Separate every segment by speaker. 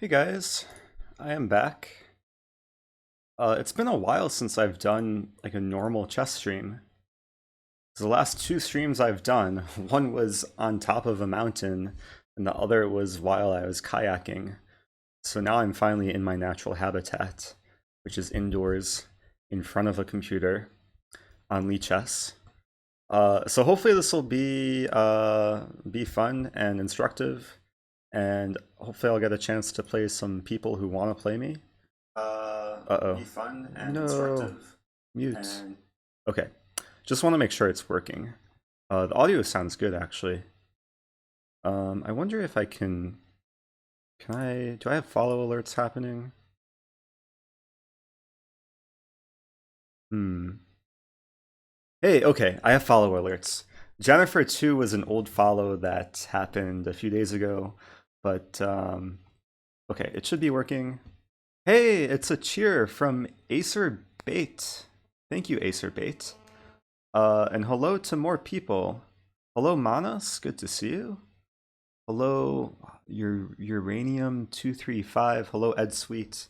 Speaker 1: Hey guys, I am back. It's been a while since I've done like a normal chess stream. The last two streams I've done, one was on top of a mountain, and the other was while I was kayaking. So now I'm finally in my natural habitat, which is indoors in front of a computer on Chess. So hopefully this will be fun and instructive, and hopefully I'll get a chance to play some people who want to play me. Uh-oh.
Speaker 2: Be fun and
Speaker 1: No.
Speaker 2: instructive.
Speaker 1: Mute.
Speaker 2: And
Speaker 1: Okay. Just want to make sure it's working. The audio sounds good, actually. I wonder if I can... do I have follow alerts happening? Hmm. Hey, okay, I have follow alerts. Jennifer 2 was an old follow that happened a few days ago, but okay, it should be working. Hey, it's a cheer from Acer Bait. Thank you, Acer Bait. And hello to more people. Hello, Manas. Good to see you. Hello, Uranium 235. Hello, Ed Sweet.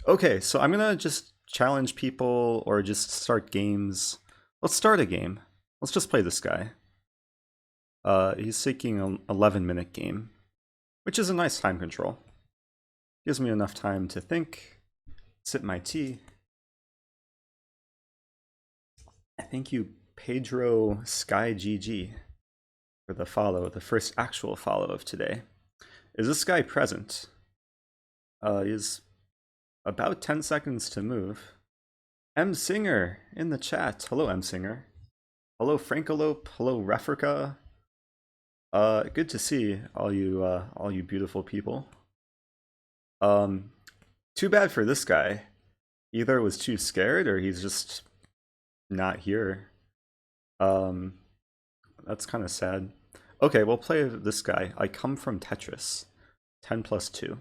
Speaker 1: Okay, so I'm gonna just challenge people or just start games. Let's start a game. Let's just play this guy. He's seeking an 11-minute game, which is a nice time control. Gives me enough time to think, sip my tea. Thank you, Pedro Sky GG, for the follow, the first actual follow of today. Is this guy present? He's about 10 seconds to move. M Singer in the chat. Hello, M Singer. Hello, Frankalope. Hello, Refrica. Good to see all you beautiful people. Too bad for this guy. Either was too scared or he's just not here. That's kind of sad. Okay, we'll play this guy. I come from Tetris. 10 plus 2.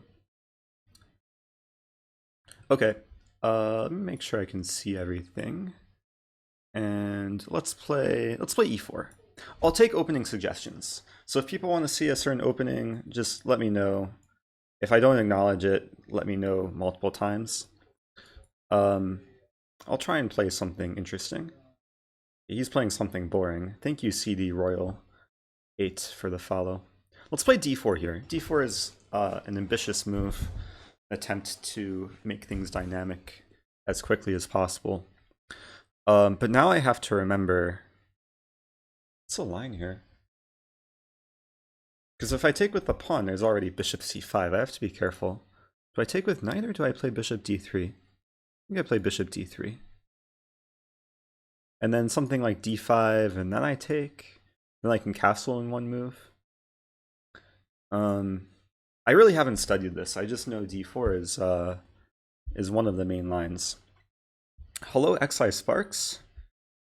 Speaker 1: Okay, let me make sure I can see everything. And let's play e4. I'll take opening suggestions. So if people want to see a certain opening, just let me know. If I don't acknowledge it, let me know multiple times. I'll try and play something interesting. He's playing something boring. Thank you, CD Royal 8 for the follow. Let's play d4 here. d4 is an ambitious move, attempt to make things dynamic as quickly as possible. But now I have to remember... What's the line here? Because if I take with the pawn, there's already bishop c5. I have to be careful. Do I take with knight or do I play bishop d3? I think I play bishop d3. And then something like d5, and then I take. Then I can castle in one move. I really haven't studied this. I just know d4 is one of the main lines. Hello, XI Sparks.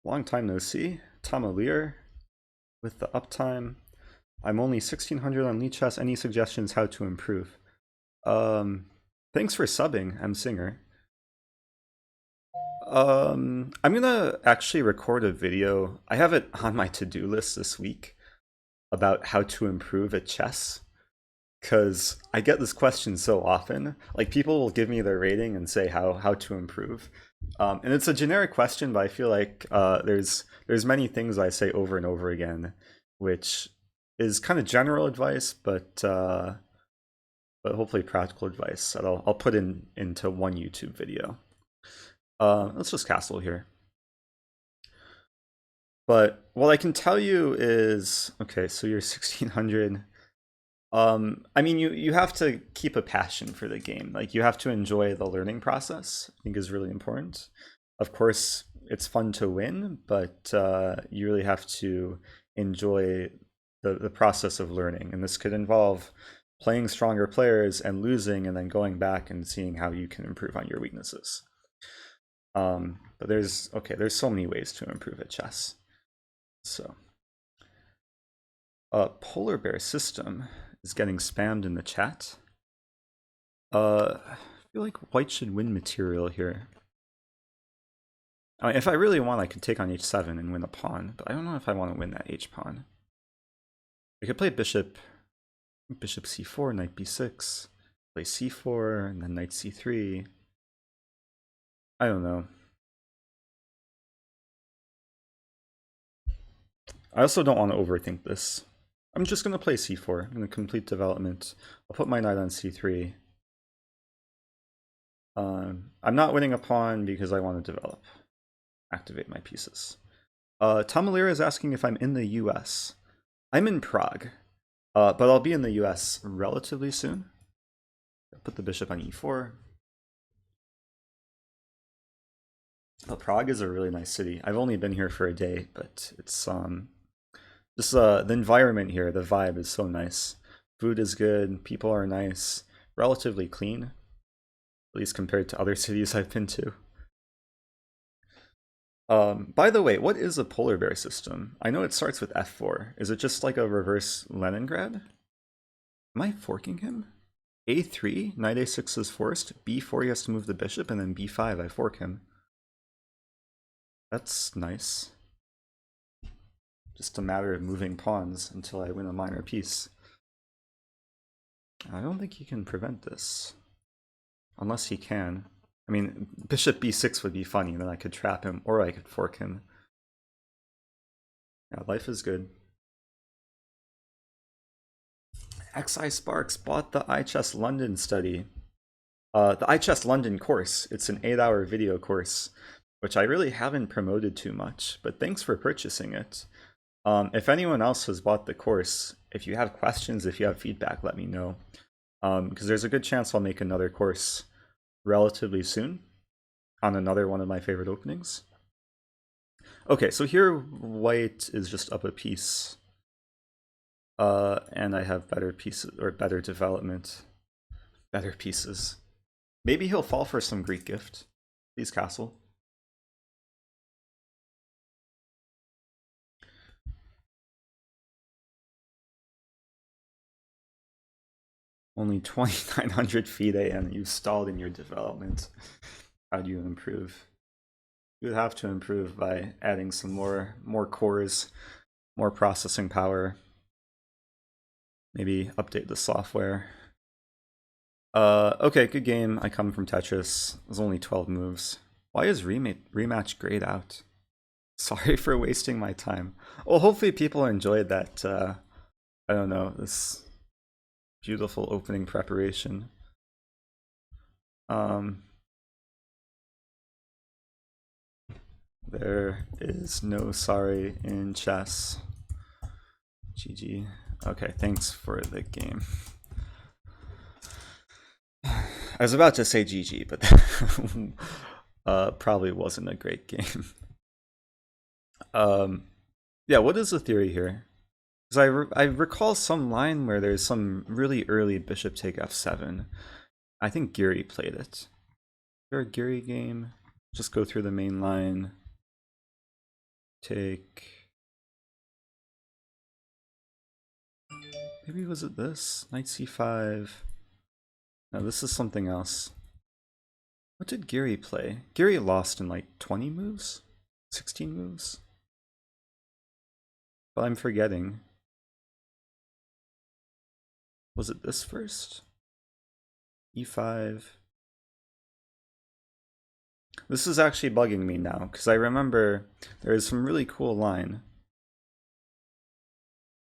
Speaker 1: Long time no see. Tom Lear with the uptime. I'm only 1600 on Lichess. Any suggestions how to improve? Thanks for subbing, M Singer. I'm gonna actually record a video. I have it on my to-do list this week about how to improve at chess. Because I get this question so often. Like, people will give me their rating and say how to improve. And it's a generic question, but I feel like there's many things I say over and over again, which is kind of general advice, but hopefully practical advice that I'll put into one YouTube video. Let's just castle here. But what I can tell you is, okay, so you're 1600. I mean, you have to keep a passion for the game. Like, you have to enjoy the learning process, I think is really important. Of course, it's fun to win, but you really have to enjoy the process of learning. And this could involve playing stronger players and losing and then going back and seeing how you can improve on your weaknesses. But there's so many ways to improve at chess. So, Polar Bear System is getting spammed in the chat. I feel like white should win material here. I mean, if I really want, I could take on h7 and win a pawn, but I don't know if I want to win that h-pawn. I could play bishop c4, knight b6. Play c4 and then knight c3. I don't know. I also don't want to overthink this. I'm just going to play c4. I'm going to complete development. I'll put my knight on c3. I'm not winning a pawn because I want to develop. Activate my pieces. Tamalira is asking if I'm in the US. I'm in Prague, but I'll be in the US relatively soon. Put the bishop on e4. Prague is a really nice city. I've only been here for a day, but it's just the environment here, the vibe is so nice. Food is good, people are nice, relatively clean, at least compared to other cities I've been to. By the way, what is a polar bear system? I know it starts with f4. Is it just like a reverse Leningrad? Am I forking him? a3, knight a6 is forced, b4 he has to move the bishop, and then b5 I fork him. That's nice. Just a matter of moving pawns until I win a minor piece. I don't think he can prevent this. Unless he can. I mean, bishop b6 would be funny, then I could trap him, or I could fork him. Yeah, life is good. XI Sparks bought the iChess London study. The iChess London course. It's an 8-hour video course, which I really haven't promoted too much, but thanks for purchasing it. If anyone else has bought the course, if you have questions, if you have feedback, let me know. Because there's a good chance I'll make another course relatively soon on another one of my favorite openings. Okay, so here white is just up a piece. And I have better pieces, or better development. Better pieces. Maybe he'll fall for some Greek gift. Please castle. Only 2,900 feet and you stalled in your development. How do you improve? You would have to improve by adding some more cores, more processing power. Maybe update the software. Okay, good game. I come from Tetris. It was only 12 moves. Why is rematch grayed out? Sorry for wasting my time. Well, hopefully people enjoyed that, I don't know, this beautiful opening preparation. There is no sorry in chess. GG. Okay, thanks for the game. I was about to say GG, but probably wasn't a great game. Yeah, what is the theory here? Because I recall some line where there's some really early bishop take f7. I think Geary played it. Is there a Geary game? Just go through the main line. Take... Maybe was it this? Knight c5. No, this is something else. What did Geary play? Geary lost in like 20 moves? 16 moves? But I'm forgetting. Was it this first? e5. This is actually bugging me now, because I remember there is some really cool line.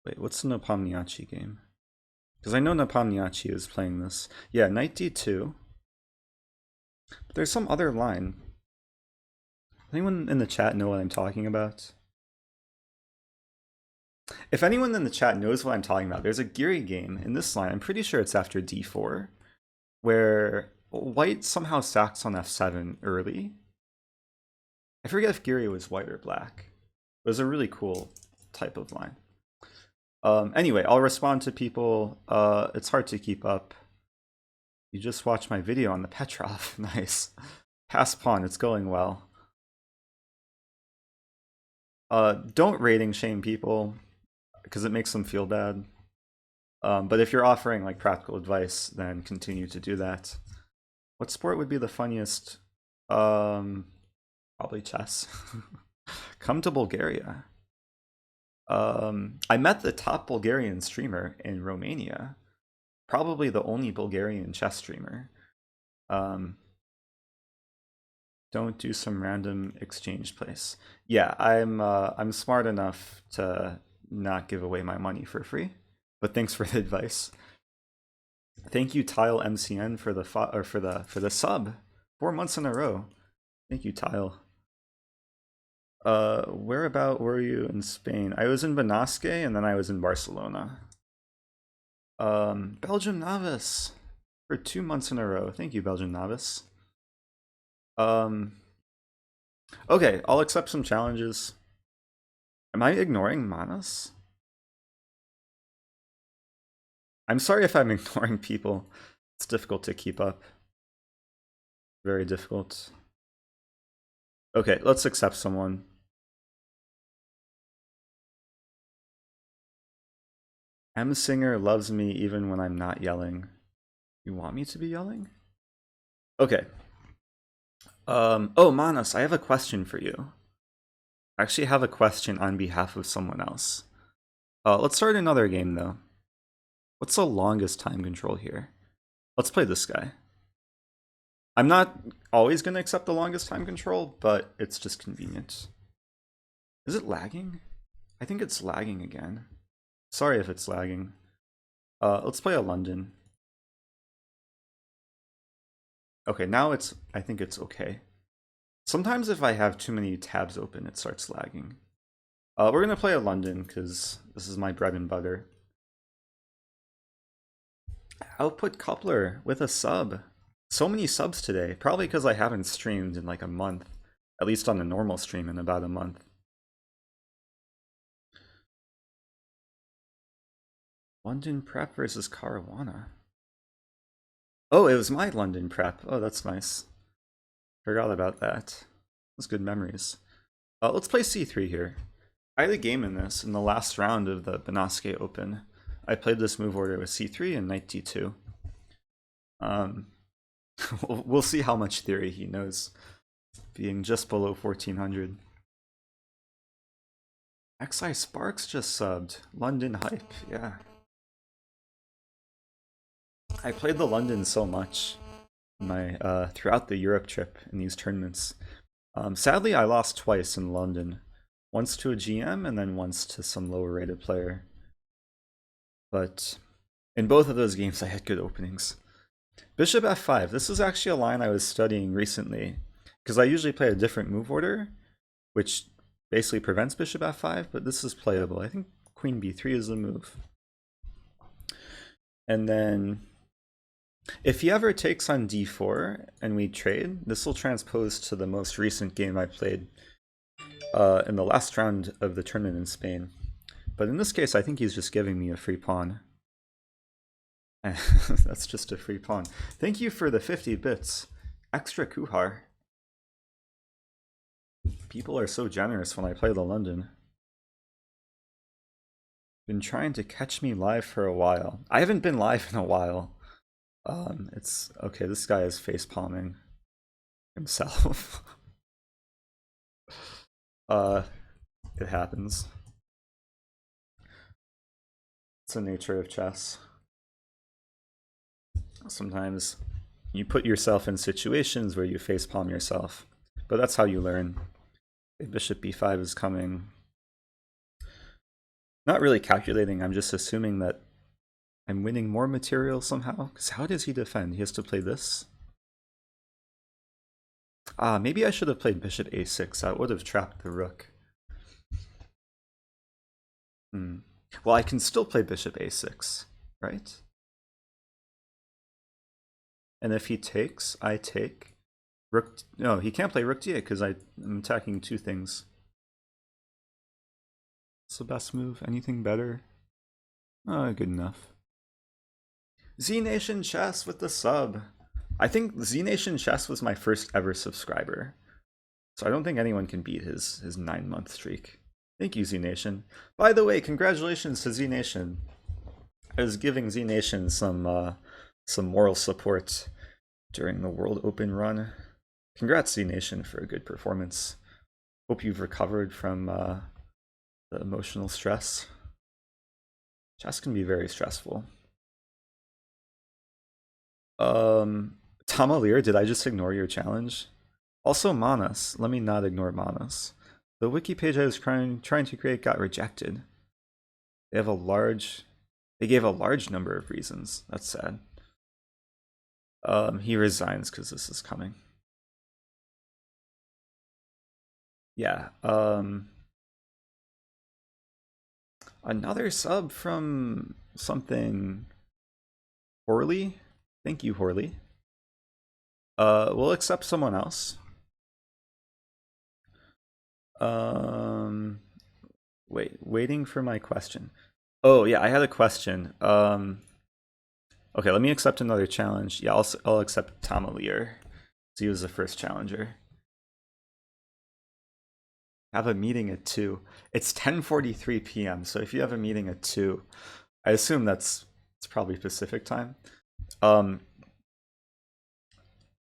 Speaker 1: Wait, what's the Nepomniachtchi game? Because I know Nepomniachtchi is playing this. Yeah, knight d2. But there's some other line. Anyone in the chat know what I'm talking about? If anyone in the chat knows what I'm talking about, there's a Geary game in this line. I'm pretty sure it's after d4, where white somehow stacks on f7 early. I forget if Geary was white or black. It was a really cool type of line. Anyway, I'll respond to people. It's hard to keep up. You just watched my video on the Petrov. Nice. Pass pawn, it's going well. Don't rating shame people, because it makes them feel bad. But if you're offering like practical advice, then continue to do that. What sport would be the funniest? Probably chess. Come to Bulgaria. I met the top Bulgarian streamer in Romania. probably the only Bulgarian chess streamer. Um, don't do some random exchange place. Yeah, I'm smart enough to not give away my money for free. But thanks for the advice. Thank you, Tile MCN, for the for the sub. 4 months in a row. Thank you, Tile. Where about were you in Spain? I was in Benasque and then I was in Barcelona. Belgium Novice for 2 months in a row. Thank you, Belgium Novice. Um, okay, I'll accept some challenges. Am I ignoring Manas? I'm sorry if I'm ignoring people. It's difficult to keep up. Very difficult. Okay, let's accept someone. M Singer loves me even when I'm not yelling. You want me to be yelling? Okay. Oh, Manas, I have a question for you. I actually have a question on behalf of someone else. Let's start another game, though. What's the longest time control here? Let's play this guy. I'm not always going to accept the longest time control, but it's just convenient. Is it lagging? I think it's lagging again. Sorry if it's lagging. Let's play a London. Okay, now I think it's okay. Sometimes if I have too many tabs open, it starts lagging. We're gonna play a London because this is my bread and butter. Output coupler with a sub. So many subs today, probably because I haven't streamed in like a month. At least on a normal stream in about a month. London Prep versus Caruana. Oh, it was my London Prep. Oh, that's nice. Forgot about that. Those good memories. Let's play C3 here. I had a game in this in the last round of the Benasque Open. I played this move order with C3 and Knight D2. We'll see how much theory he knows, being just below 1400. XI Sparks just subbed. London Hype, yeah. I played the London so much throughout the Europe trip in these tournaments. Sadly, I lost twice in London. Once to a GM and then once to some lower rated player. But in both of those games, I had good openings. Bishop f5. This is actually a line I was studying recently because I usually play a different move order, which basically prevents bishop f5, but this is playable. I think queen b3 is the move. And then if he ever takes on d4 and we trade, this will transpose to the most recent game I played in the last round of the tournament in Spain. But in this case, I think he's just giving me a free pawn. That's just a free pawn. Thank you for the 50 bits. Extra Kuhar. People are so generous when I play the London. Been trying to catch me live for a while. I haven't been live in a while. It's okay. This guy is face palming himself. It happens. It's the nature of chess. Sometimes you put yourself in situations where you face palm yourself, but that's how you learn. Bishop b5 is coming. Not really calculating, I'm just assuming that I'm winning more material somehow. Because how does he defend? He has to play this? Maybe I should have played bishop a6. That would have trapped the rook. Well, I can still play bishop a6, right? And if he takes, I take. Rook. No, he can't play rook d8 because I'm attacking two things. What's the best move? Anything better? Good enough. Z Nation Chess with the sub. I think Z Nation Chess was my first ever subscriber, so I don't think anyone can beat his 9-month streak. Thank you, Z Nation. By the way, congratulations to Z Nation. I was giving Z Nation some moral support during the World Open run. Congrats, Z Nation, for a good performance. Hope you've recovered from the emotional stress. Chess can be very stressful. Tamalir, did I just ignore your challenge? Also, Manas. Let me not ignore Manas. The wiki page I was trying to create got rejected. They have a large. They gave a large number of reasons. That's sad. He resigns because this is coming. Yeah. Another sub from something Horley. Thank you, Horley. We'll accept someone else. Waiting for my question. Oh yeah, I had a question. Okay, let me accept another challenge. Yeah, I'll accept Tamalier. So he was the first challenger. Have a meeting at 2. It's 10:43 p.m. So if you have a meeting at 2, I assume it's probably Pacific time. Um,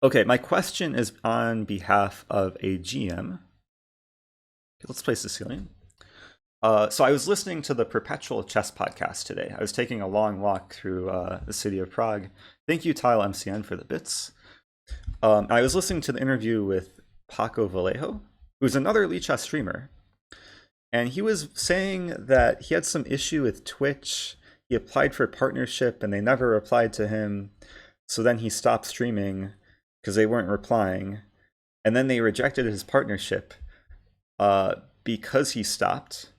Speaker 1: okay, my question is on behalf of a GM. Okay, let's play Sicilian. So I was listening to the Perpetual Chess podcast today. I was taking a long walk through the city of Prague. Thank you, Tile MCN, for the bits. I was listening to the interview with Paco Vallejo, who's another Lichess streamer. And he was saying that he had some issue with Twitch. He applied for partnership and they never replied to him. So then he stopped streaming because they weren't replying. And then they rejected his partnership because he stopped.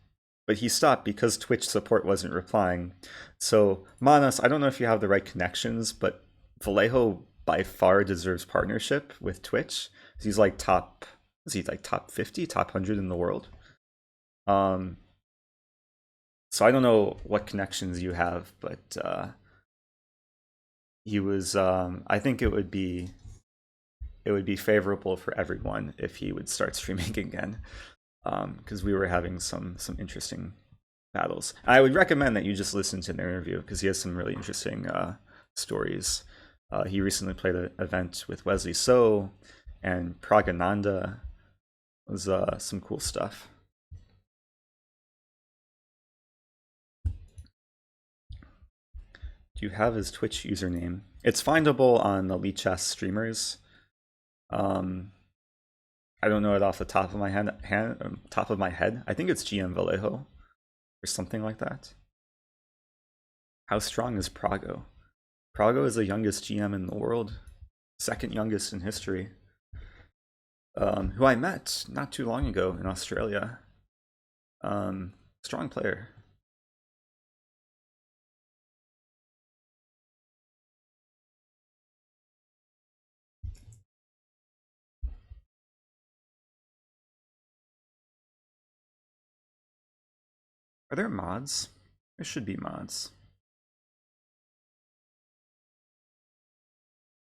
Speaker 1: But he stopped because Twitch support wasn't replying. So, Manas, I don't know if you have the right connections, but Vallejo by far deserves partnership with Twitch. He's like top 50, top 100 in the world? So I don't know what connections you have, but he was. I think it would be favorable for everyone if he would start streaming again, because we were having some interesting battles. I would recommend that you just listen to the interview because he has some really interesting stories. He recently played an event with Wesley So and Pragananda. It was some cool stuff. Do you have his Twitch username? It's findable on the Lichess streamers. I don't know it off the top of my head. I think it's GM Vallejo or something like that. How strong is Prago? Prago is the youngest GM in the world, second youngest in history. Who I met not too long ago in Australia. Strong player. Are there mods? There should be mods.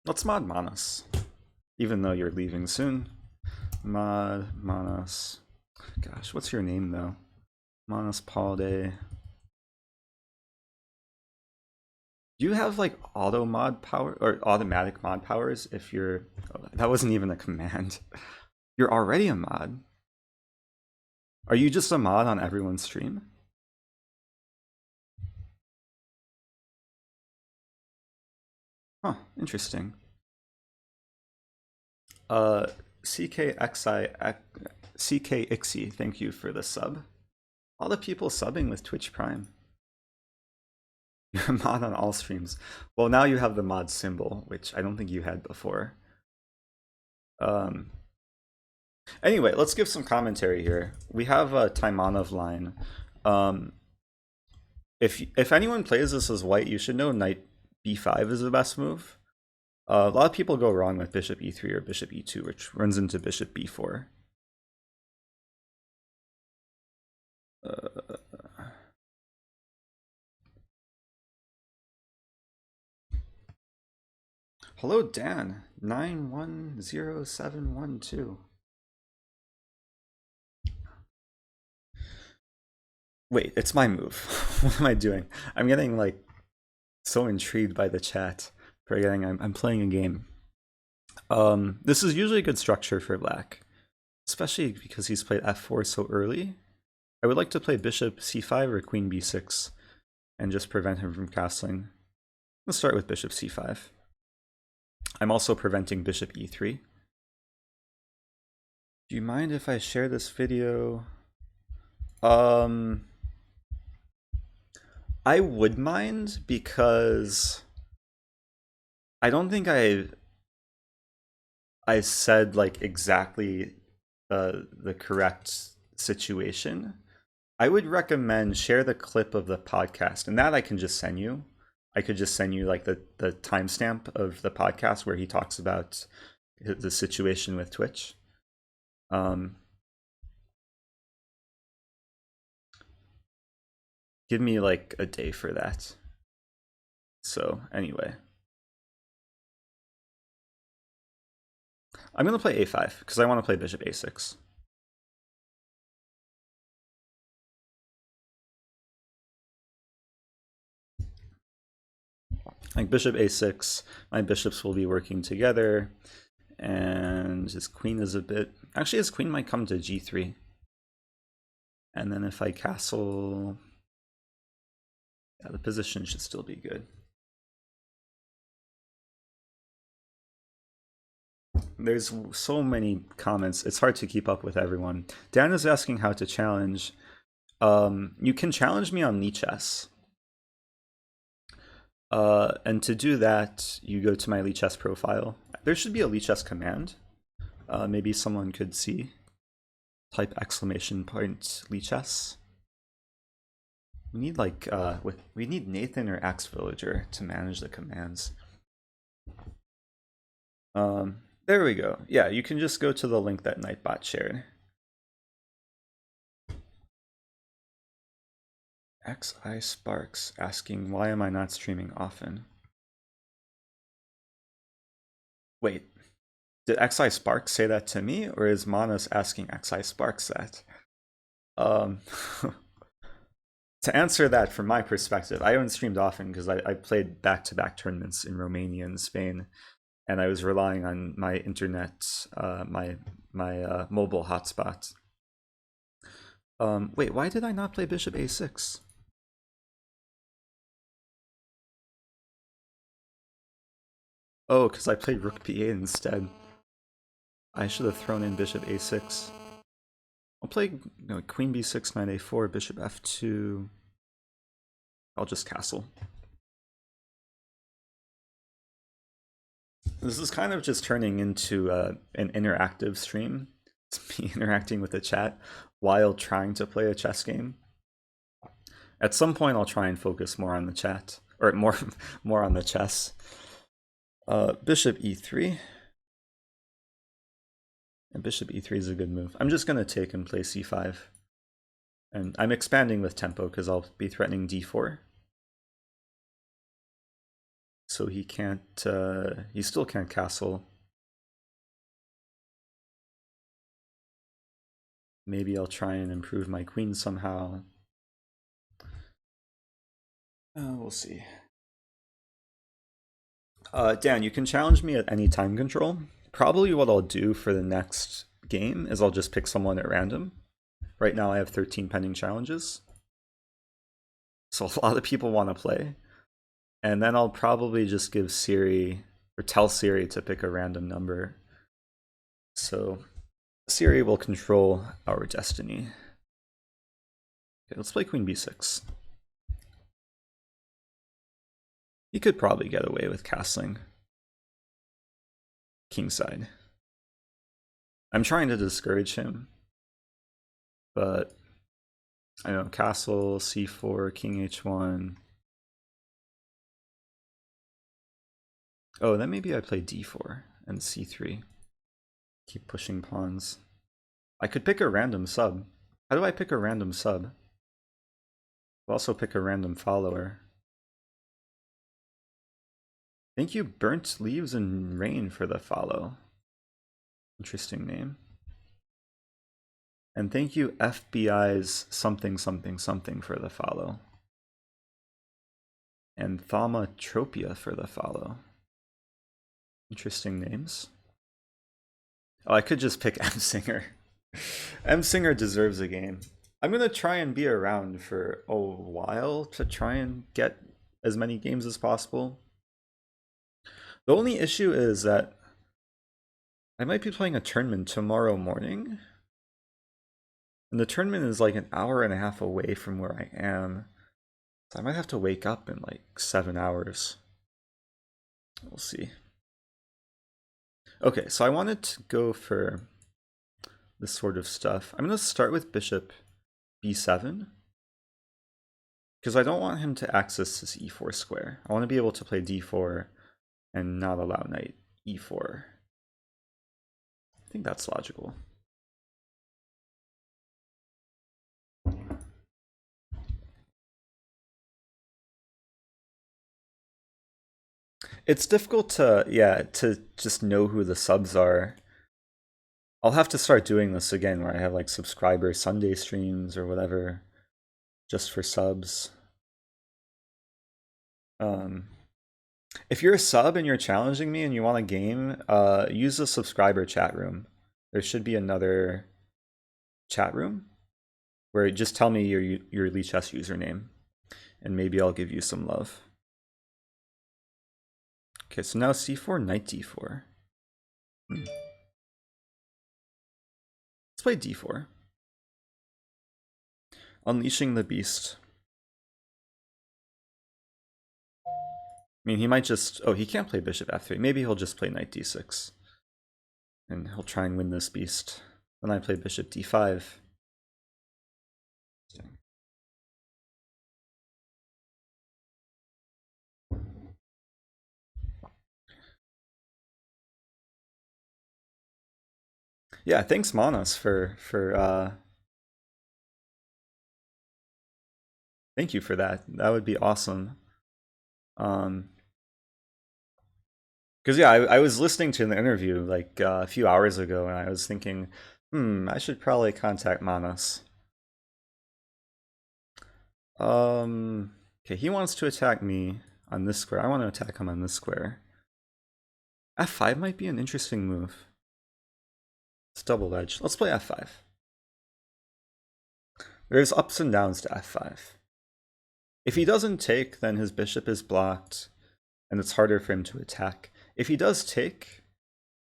Speaker 1: Let's mod Manas, even though you're leaving soon. Mod Manas. Gosh, what's your name though? Manas Palde. Do you have like auto mod power or automatic mod powers if you're. Oh, that wasn't even a command. You're already a mod. Are you just a mod on everyone's stream? Huh, interesting. CKXI, thank you for the sub. All the people subbing with Twitch Prime. You're a mod on all streams. Well, now you have the mod symbol, which I don't think you had before. Anyway, let's give some commentary here. We have a Taimanov line. If anyone plays this as white, you should know knight b5 is the best move. A lot of people go wrong with bishop e3 or bishop e2, which runs into bishop b4. Hello, Dan. 910712. Wait, it's my move. What am I doing? I'm getting like so intrigued by the chat. Forgetting I'm playing a game. This is usually a good structure for black, especially because he's played f4 so early. I would like to play bishop c5 or queen b6 and just prevent him from castling. Let's start with bishop c5. I'm also preventing bishop e3. Do you mind if I share this video? I would mind because I don't think I said like exactly the correct situation. I would recommend share the clip of the podcast, and that I can just send you. I could just send you like the timestamp of the podcast where he talks about the situation with Twitch. Give me like a day for that. So anyway, I'm gonna play a5 because I want to play bishop a6. Like bishop a6, my bishops will be working together, and his queen is a bit. Actually, his queen might come to g3, and then if I castle, yeah, the position should still be good. There's so many comments, it's hard to keep up with everyone. Dan is asking how to challenge. You can challenge me on Lichess. And to do that, you go to my Lichess profile. There should be a Lichess command. Maybe someone could see. Type exclamation point Lichess. We need like we need Nathan or Axe Villager to manage the commands. There we go. Yeah, you can just go to the link that Nightbot shared. XI Sparks asking, why am I not streaming often? Wait, did XI Sparks say that to me, or is Manas asking XI Sparks that? To answer that from my perspective, I haven't streamed often because I played back-to-back tournaments in Romania and Spain, and I was relying on my internet, my mobile hotspot. Wait, why did I not play bishop a6? Oh, because I played rook b8 instead. I should have thrown in bishop a6. I'll play queen b6, knight a4, bishop f2. I'll just castle. This is kind of just turning into an interactive stream. It's me interacting with the chat while trying to play a chess game. At some point, I'll try and focus more on the chat, or more on the chess. Bishop e3. And bishop e3 is a good move. I'm just going to take and play c5. And I'm expanding with tempo because I'll be threatening d4. So he can't, he still can't castle. Maybe I'll try and improve my queen somehow. We'll see. Dan, you can challenge me at any time control. Probably what I'll do for the next game is I'll just pick someone at random. Right now I have 13 pending challenges. So a lot of people want to play. And then I'll probably just give Siri, or tell Siri to pick a random number. So Siri will control our destiny. Okay, let's play queen b6. He could probably get away with castling kingside. I'm trying to discourage him, but I don't know, castle, c4, king h1. Oh, then maybe I play d4 and c3. Keep pushing pawns. I could pick a random sub. How do I pick a random sub? I'll also pick a random follower. Thank you, Burnt Leaves and Rain, for the follow. Interesting name. And thank you, FBI's something something something, for the follow. And Thaumatropia for the follow. Interesting names. Oh, I could just pick M Singer. M Singer deserves a game. I'm gonna try and be around for a while to try and get as many games as possible. The only issue is that I might be playing a tournament tomorrow morning, and the tournament is like an hour and a half away from where I am. So I might have to wake up in like 7 hours. We'll see. Okay, so I wanted to go for this sort of stuff. I'm going to start with bishop b7 because I don't want him to access this e4 square. I want to be able to play d4 and not allow knight e4. I think that's logical. It's difficult to, yeah, to just know who the subs are. I'll have to start doing this again where I have like subscriber Sunday streams or whatever just for subs. If you're a sub and you're challenging me and you want a game, use the subscriber chat room. There should be another chat room where just tell me your Lichess username and maybe I'll give you some love. Okay, so now c4, knight d4. Let's play d4. Unleashing the beast. I mean, he might just... Oh, he can't play bishop f3. Maybe he'll just play knight d6. And he'll try and win this beast. Then I play bishop d5. Yeah, thanks Manas for thank you for that. That would be awesome. Because yeah, I was listening to the interview like a few hours ago, and I was thinking, I should probably contact Manas. Okay, he wants to attack me on this square. I want to attack him on this square. f5 might be an interesting move. It's double edged. Let's play f5. There's ups and downs to f5. If he doesn't take, then his bishop is blocked, and it's harder for him to attack. If he does take,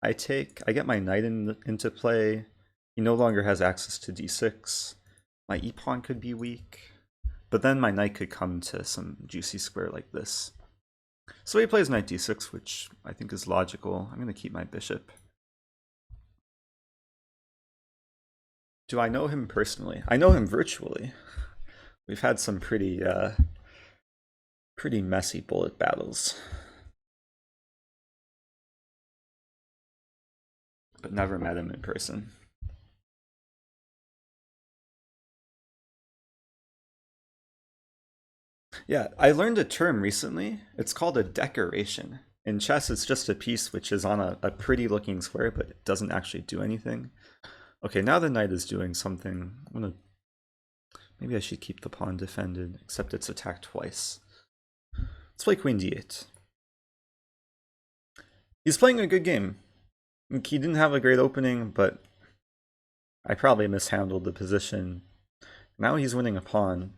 Speaker 1: I get my knight into play. He no longer has access to d6. My e-pawn could be weak, but then my knight could come to some juicy square like this. So he plays knight d6, which I think is logical. I'm going to keep my bishop. Do I know him personally? I know him virtually. We've had some pretty messy bullet battles. But never met him in person. Yeah, I learned a term recently. It's called a decoration. In chess, it's just a piece which is on a pretty looking square, but it doesn't actually do anything. Okay, now the knight is doing something. Maybe I should keep the pawn defended, except it's attacked twice. Let's play queen d8. He's playing a good game. He didn't have a great opening, but I probably mishandled the position. Now he's winning a pawn,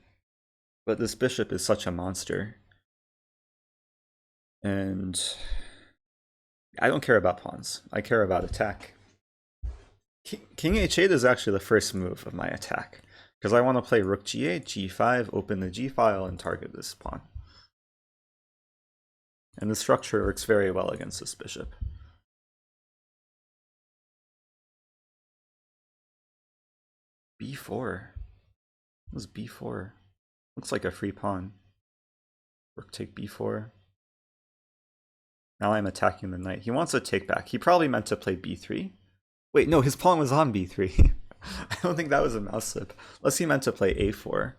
Speaker 1: but this bishop is such a monster. And I don't care about pawns. I care about attack. King h8 is actually the first move of my attack, because I want to play rook g8, g5, open the g file, and target this pawn. And the structure works very well against this bishop. b4. What was b4? Looks like a free pawn. Rook take b4. Now I'm attacking the knight. He wants a take back. He probably meant to play b3. Wait, no, his pawn was on b3. I don't think that was a mouse slip. Unless he meant to play a4.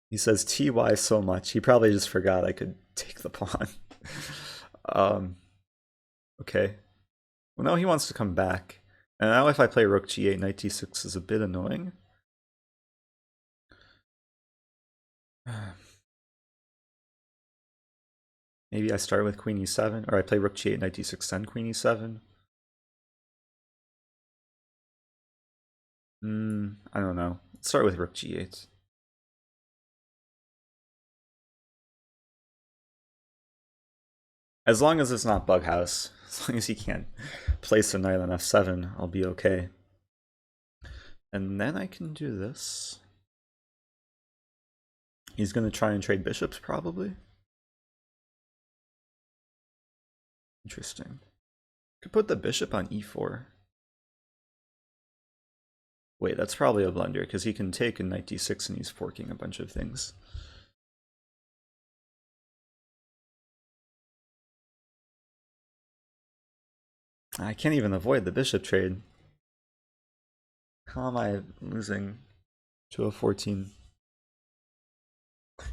Speaker 1: He says ty so much. He probably just forgot I could take the pawn. Okay. Well, now he wants to come back. And now if I play rook g8, knight d6 is a bit annoying. Maybe I start with queen e7, or I play rook g8, knight d6, then queen e7. I don't know. Let's start with rook g8. As long as it's not bug house, as long as he can't place a knight on f7, I'll be okay. And then I can do this. He's going to try and trade bishops, probably. Interesting. Could put the bishop on e4. Wait, that's probably a blunder, because he can take a knight d6 and he's forking a bunch of things. I can't even avoid the bishop trade. How am I losing to a 14?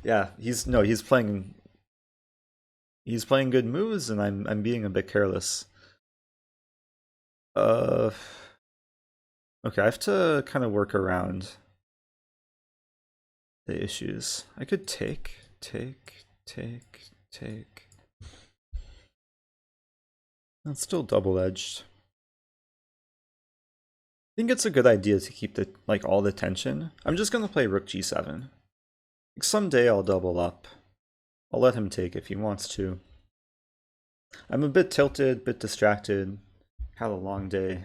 Speaker 1: Yeah, he's playing good moves, and I'm being a bit careless. Okay, I have to kind of work around the issues. I could take. That's still double-edged. I think it's a good idea to keep all the tension. I'm just gonna play rook g7. Someday I'll double up. I'll let him take if he wants to. I'm a bit tilted, bit distracted. Had a long day.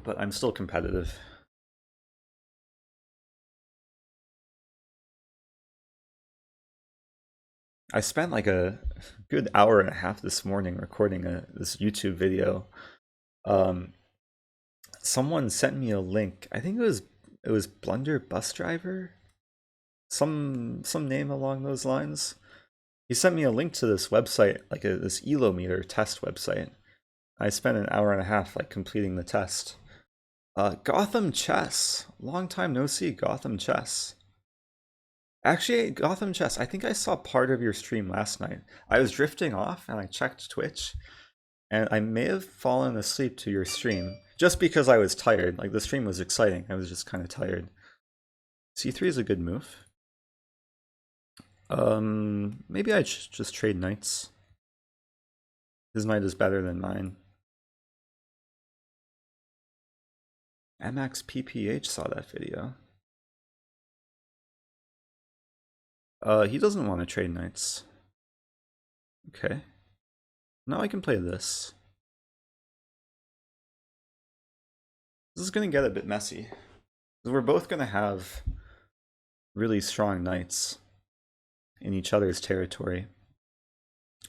Speaker 1: But I'm still competitive. I spent like a good hour and a half this morning recording this YouTube video. Someone sent me a link. I think it was Blunder Bus Driver, some name along those lines. He sent me a link to this website, like this Elometer test website. I spent an hour and a half completing the test. Gotham Chess, long time no see. Gotham Chess. Actually, Gotham Chess, I think I saw part of your stream last night. I was drifting off and I checked Twitch, and I may have fallen asleep to your stream just because I was tired. Like, the stream was exciting, I was just kind of tired. C3 is a good move. Maybe I should just trade knights. His knight is better than mine. MXPPH saw that video. He doesn't want to trade knights. Okay. Now I can play this. This is going to get a bit messy. We're both going to have really strong knights in each other's territory.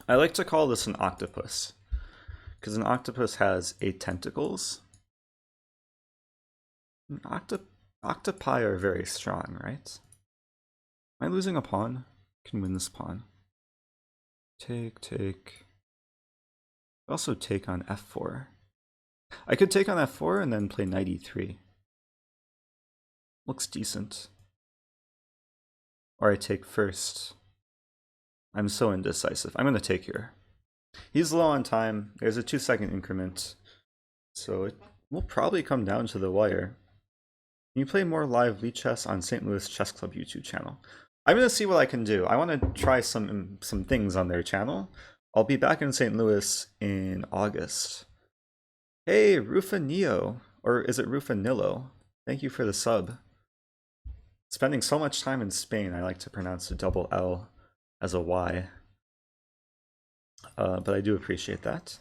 Speaker 1: I like to call this an octopus, because an octopus has 8 tentacles. Octopi are very strong, right? Am I losing a pawn? I can win this pawn. Take. Also take on f4. I could take on f4 and then play knight e3. Looks decent. Or I take first. I'm so indecisive. I'm going to take here. He's low on time. There's a 2-second increment. So it will probably come down to the wire. Can you play more live Lead Chess on St. Louis Chess Club YouTube channel? I'm going to see what I can do. I want to try some things on their channel. I'll be back in St. Louis in August. Hey, Rufanio. Or is it Rufanillo? Thank you for the sub. Spending so much time in Spain, I like to pronounce the double L as a Y. But I do appreciate that.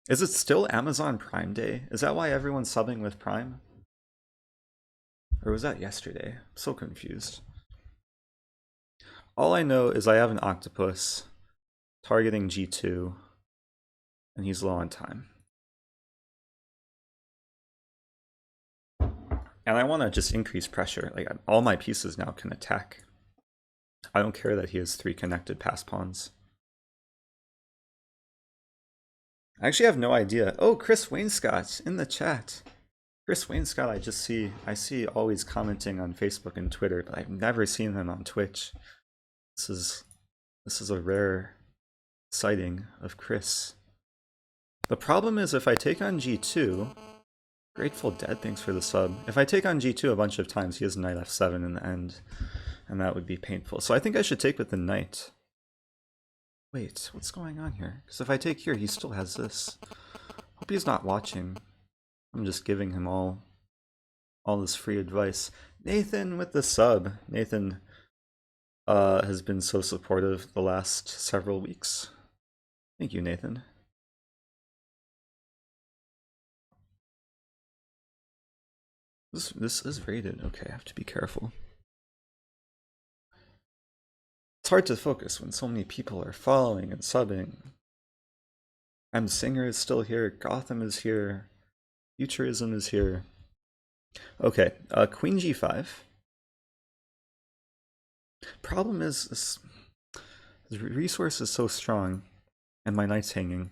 Speaker 1: Is it still Amazon Prime Day? Is that why everyone's subbing with Prime? Or was that yesterday? I'm so confused. All I know is I have an octopus targeting G2, and he's low on time. And I want to just increase pressure. Like, all my pieces now can attack. I don't care that he has 3 connected pass pawns. I actually have no idea. Oh, Chris Wainscott in the chat. Chris Wainscott, I see always commenting on Facebook and Twitter, but I've never seen him on Twitch. This is a rare sighting of Chris. The problem is if I take on G2, Grateful Dead, thanks for the sub. If I take on G2 a bunch of times, he has knight f7 in the end, and that would be painful. So I think I should take with the knight. Wait, what's going on here? Because if I take here, he still has this. Hope he's not watching. I'm just giving him all this free advice. Nathan with the sub. Nathan has been so supportive the last several weeks. Thank you, Nathan. This is rated. Okay, I have to be careful. It's hard to focus when so many people are following and subbing. M Singer is still here. Gotham is here. Futurism is here. Okay, Queen G5. Problem is this resource is so strong, and my knight's hanging.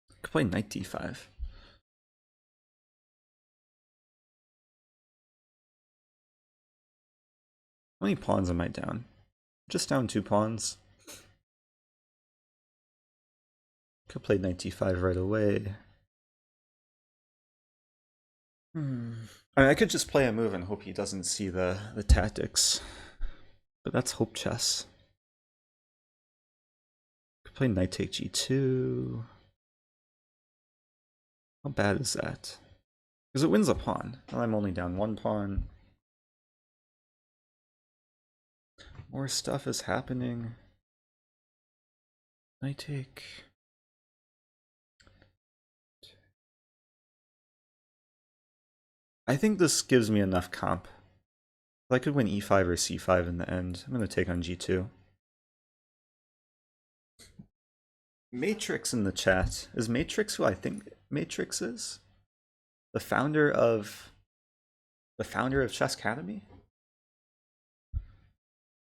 Speaker 1: I could play knight D5. How many pawns am I down? Just down 2 pawns. Could play knight D5 right away. I mean, I could just play a move and hope he doesn't see the tactics. But that's hope chess. Could play knight take G2. How bad is that? Because it wins a pawn, and I'm only down 1 pawn. More stuff is happening. Knight take. I think this gives me enough comp. I could win e5 or c5 in the end. I'm going to take on g2. Matrix in the chat. Is Matrix who I think Matrix is? The founder of Chess Academy?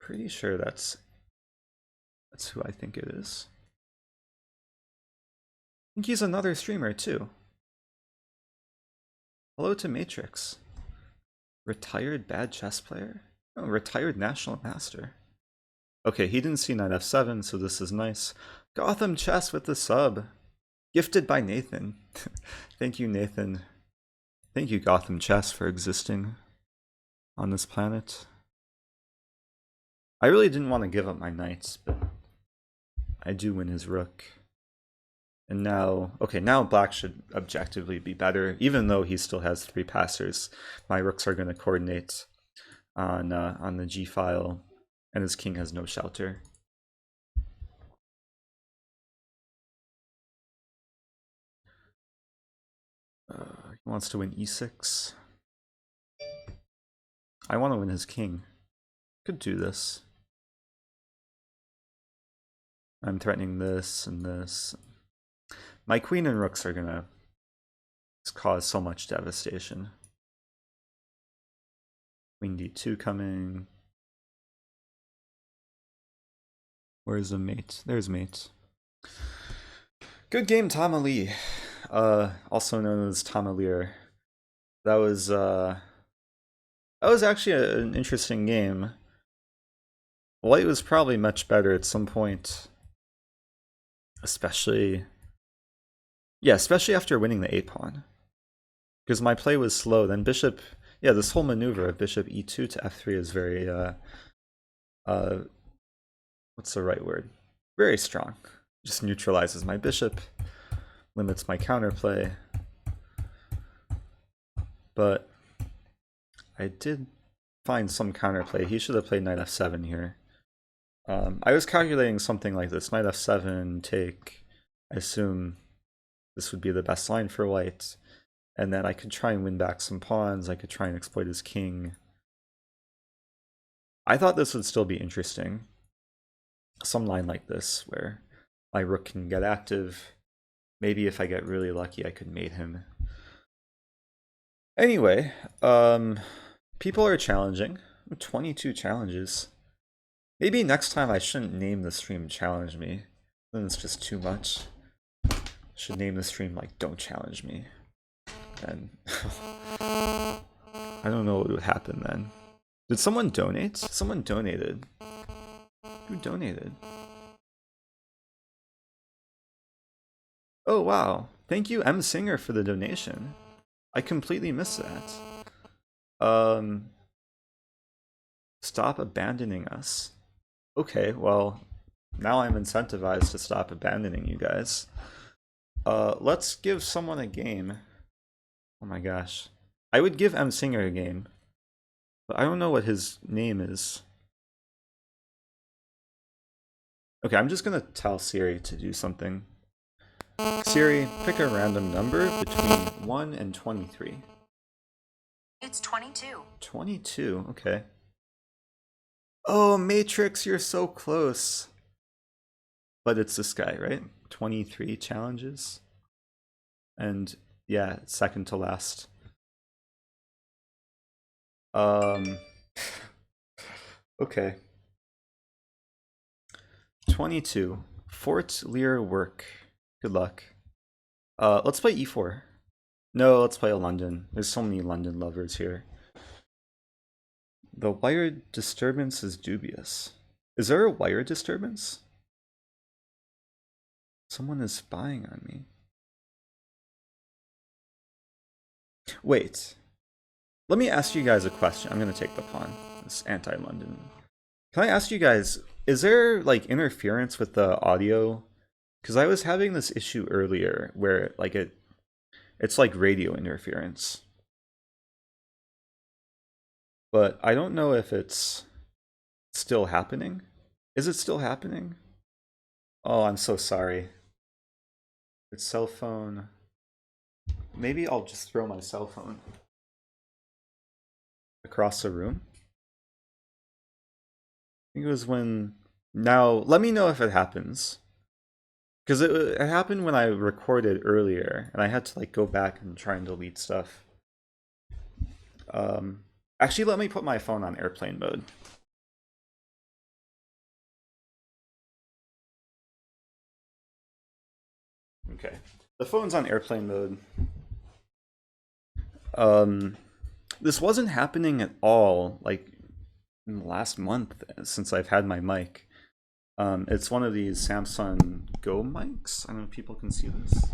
Speaker 1: Pretty sure that's who I think it is. I think he's another streamer too. Hello to Matrix. Retired bad chess player? Oh, retired national master. Okay, he didn't see knight f7, so this is nice. Gotham Chess with the sub. Gifted by Nathan. Thank you, Nathan. Thank you, Gotham Chess, for existing on this planet. I really didn't want to give up my knights, but I do win his rook. And now, okay, now black should objectively be better, even though he still has 3 passers. My rooks are going to coordinate on the g file, and his king has no shelter. He wants to win e6. I want to win his king. Could do this. I'm threatening this and this. My queen and rooks are gonna cause so much devastation. Queen d2 coming. Where's the mate? There's mate. Good game, Tom Ali. Also known as Tom Alir. That was actually an interesting game. White was probably much better at some point. Especially after winning the a-pawn. Because my play was slow, then bishop... Yeah, this whole maneuver of bishop e2 to f3 is very, what's the right word? Very strong. Just neutralizes my bishop, limits my counterplay. But I did find some counterplay. He should have played knight f7 here. I was calculating something like this. Knight f7, take. I assume this would be the best line for white. And then I could try and win back some pawns. I could try and exploit his king. I thought this would still be interesting. Some line like this, where my rook can get active. Maybe if I get really lucky, I could mate him. Anyway, people are challenging. 22 challenges. Maybe next time I shouldn't name the stream Challenge Me. Then it's just too much. I should name the stream like Don't Challenge Me. And I don't know what would happen then. Did someone donate? Someone donated. Who donated? Oh wow. Thank you, M Singer, for the donation. I completely missed that. Stop abandoning us. Okay, well, now I'm incentivized to stop abandoning you guys. Let's give someone a game. Oh my gosh. I would give M Singer a game. But I don't know what his name is. Okay, I'm just gonna tell Siri to do something. Siri, pick a random number between 1 and 23.
Speaker 2: It's 22.
Speaker 1: 22, okay. Oh, Matrix, you're so close. But it's this guy, right? 23 challenges. And yeah, second to last. Um okay. 22. Fort Lear work. Good luck. Let's play e4. No, let's play a London. There's so many London lovers here. The wire disturbance is dubious. Is there a wire disturbance? Someone is spying on me. Wait. Let me ask you guys a question. I'm gonna take the pawn. This anti-London. Can I ask you guys, is there like interference with the audio? Because I was having this issue earlier where like it's like radio interference. But I don't know if it's still happening. Is it still happening? Oh, I'm so sorry. It's cell phone. Maybe I'll just throw my cell phone across the room. I think it was when... Now, let me know if it happens. Because it happened when I recorded earlier, and I had to like go back and try and delete stuff. Actually, let me put my phone on airplane mode. Okay, the phone's on airplane mode. This wasn't happening at all, like, in the last month since I've had my mic. It's one of these Samsung Go mics. I don't know if people can see this.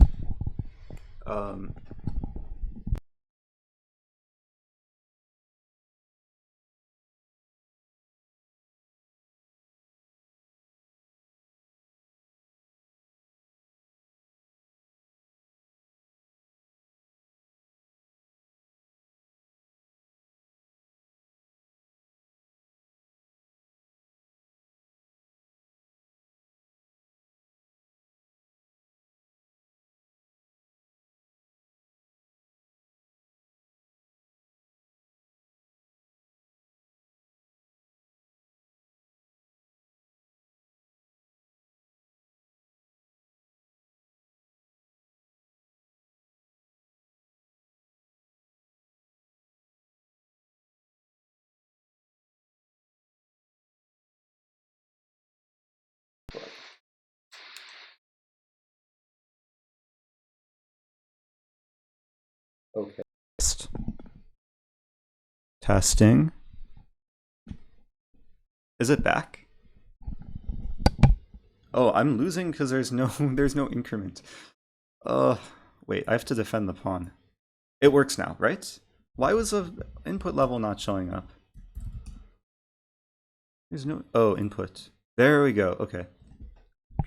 Speaker 1: Okay. Testing. Is it back? Oh, I'm losing because there's no there's no increment. Wait, I have to defend the pawn. It works now, right? Why was the input level not showing up? There's no... Oh, input. There we go. Okay.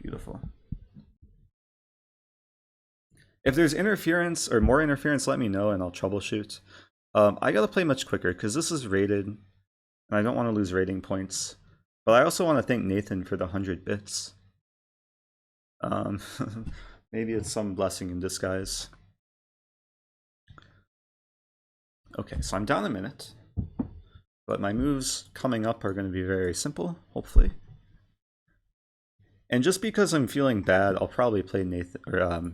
Speaker 1: Beautiful. If there's interference or more interference, let me know and I'll troubleshoot. I gotta play much quicker because this is rated and I don't want to lose rating points. But I also want to thank Nathan for the 100 bits. Maybe it's some blessing in disguise. Okay, so I'm down a minute. But my moves coming up are going to be very simple, hopefully. And just because I'm feeling bad, I'll probably play Nathan or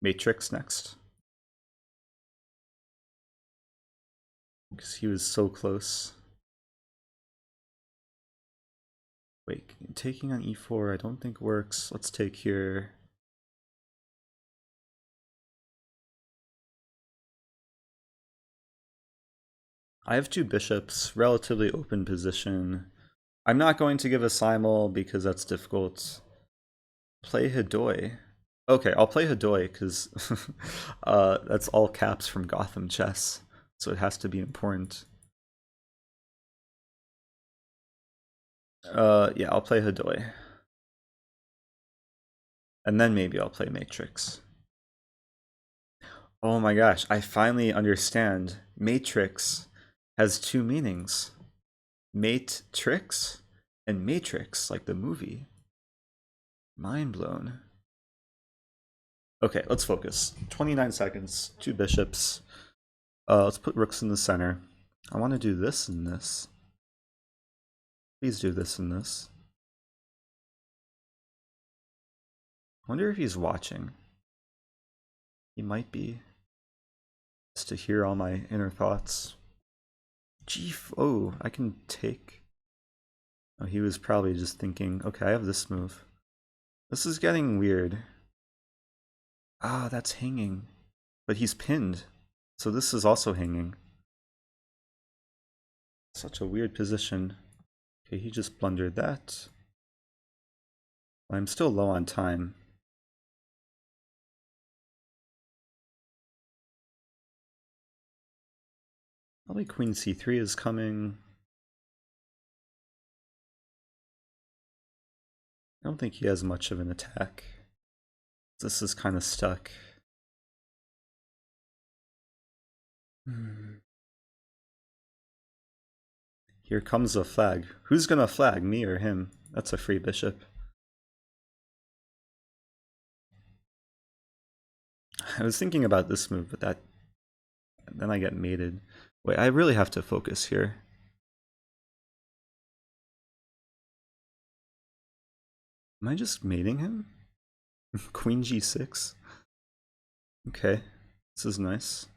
Speaker 1: Matrix next. Because he was so close. Wait, taking on e4 I don't think works. Let's take here. I have two bishops, relatively open position. I'm not going to give a simul because that's difficult. Play Hedoi. Okay, I'll play Hedoi because that's all caps from Gotham Chess, so it has to be important. Yeah, I'll play Hedoi. And then maybe I'll play Matrix. Oh my gosh, I finally understand. Matrix has two meanings. Mate tricks and Matrix, like the movie. Mind blown. Okay, let's focus. 29 seconds, two bishops. Let's put rooks in the center. I want to do this and this. Please do this and this. I wonder if he's watching. He might be. Just to hear all my inner thoughts. Oh, I can take. Oh, he was probably just thinking, okay, I have this move. This is getting weird. Ah, that's hanging. But he's pinned. So this is also hanging. Such a weird position. Okay, he just blundered that. I'm still low on time. Probably queen c3 is coming. I don't think he has much of an attack. This is kind of stuck. Here comes a flag. Who's gonna flag, me or him? That's a free bishop. I was thinking about this move, but then I get mated. Wait, I really have to focus here. Am I just mating him? Queen g6? Okay, this is nice.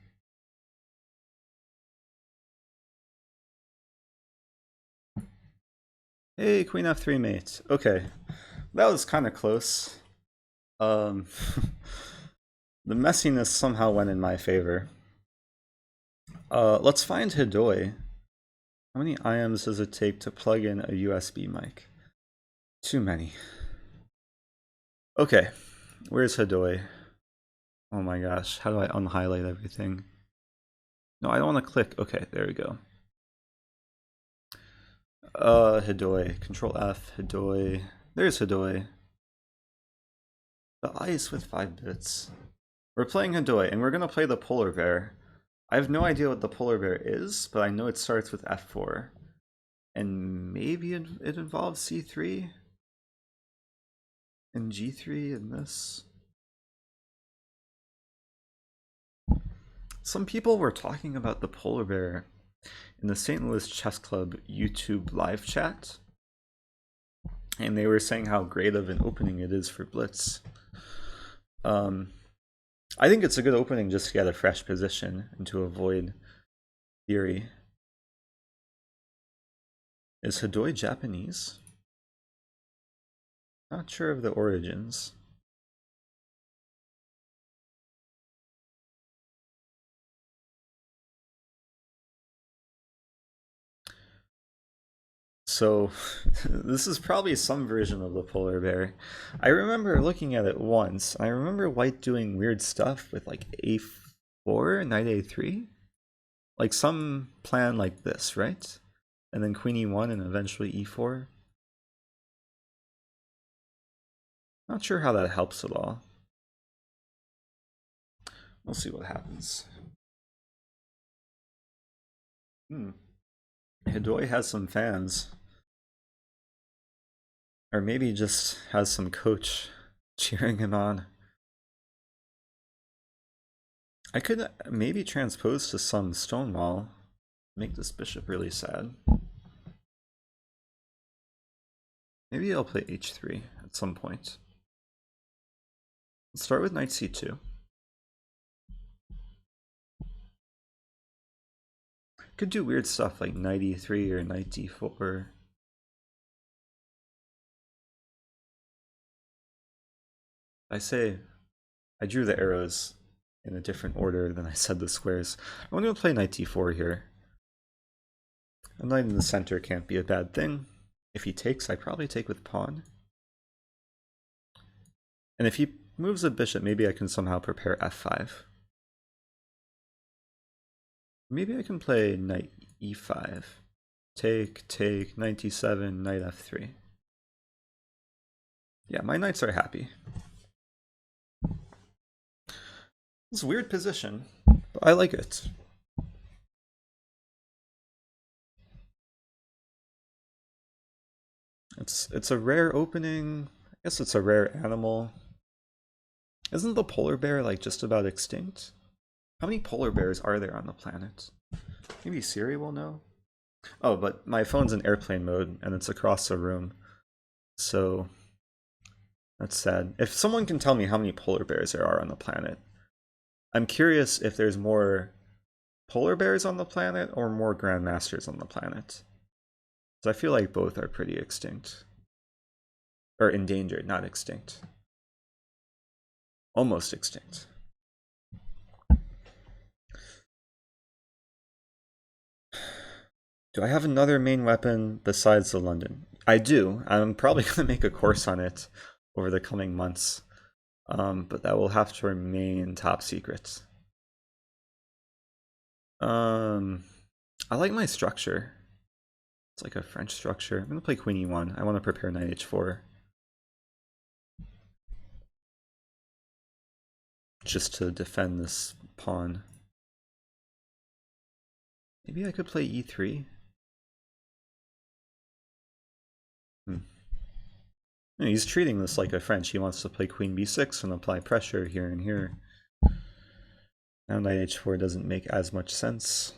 Speaker 1: Hey, queen f3 mate. Okay, that was kind of close. The messiness somehow went in my favor. Let's find Hidoi. How many IMs does it take to plug in a USB mic? Too many. Okay, where's Hidoi? Oh my gosh, how do I unhighlight everything? No, I don't want to click. Okay, there we go. Hidoi. Control F, Hidoi. There's Hidoi. The ice with 5 bits. We're playing Hidoi, and we're gonna play the polar bear. I have no idea what the polar bear is, but I know it starts with F4. And maybe it involves C3? And G3 and this? Some people were talking about the polar bear in the St. Louis Chess Club YouTube live chat. And they were saying how great of an opening it is for Blitz. I think it's a good opening just to get a fresh position and to avoid theory. Is Hidoi Japanese? Not sure of the origins. So this is probably some version of the polar bear. I remember looking at it once. I remember white doing weird stuff with like a4, knight a3. Like some plan like this, right? And then queen e1 and eventually e4. Not sure how that helps at all. We'll see what happens. Hidoi has some fans. Or maybe just has some coach cheering him on. I could maybe transpose to some stonewall. Make this bishop really sad. Maybe I'll play h3 at some point. Let's start with knight c2. Could do weird stuff like knight e3 or knight d4. I drew the arrows in a different order than I said the squares. I'm going to play knight d4 here. A knight in the center can't be a bad thing. If he takes, I probably take with pawn. And if he moves a bishop, maybe I can somehow prepare f5. Maybe I can play knight e5. Take, knight d7, knight f3. Yeah, my knights are happy. It's a weird position, but I like it. It's a rare opening. I guess it's a rare animal. Isn't the polar bear like just about extinct? How many polar bears are there on the planet? Maybe Siri will know. Oh, but my phone's in airplane mode and it's across the room, so that's sad. If someone can tell me how many polar bears there are on the planet, I'm curious if there's more polar bears on the planet or more grandmasters on the planet. So I feel like both are pretty extinct. Or endangered, not extinct. Almost extinct. Do I have another main weapon besides the London? I do. I'm probably going to make a course on it over the coming months. But that will have to remain top secret. I like my structure. It's like a French structure. I'm going to play Queen E1. I want to prepare Knight H4. Just to defend this pawn. Maybe I could play E3. He's treating this like a French. He wants to play Queen B6 and apply pressure here and here. Now Knight H4 doesn't make as much sense.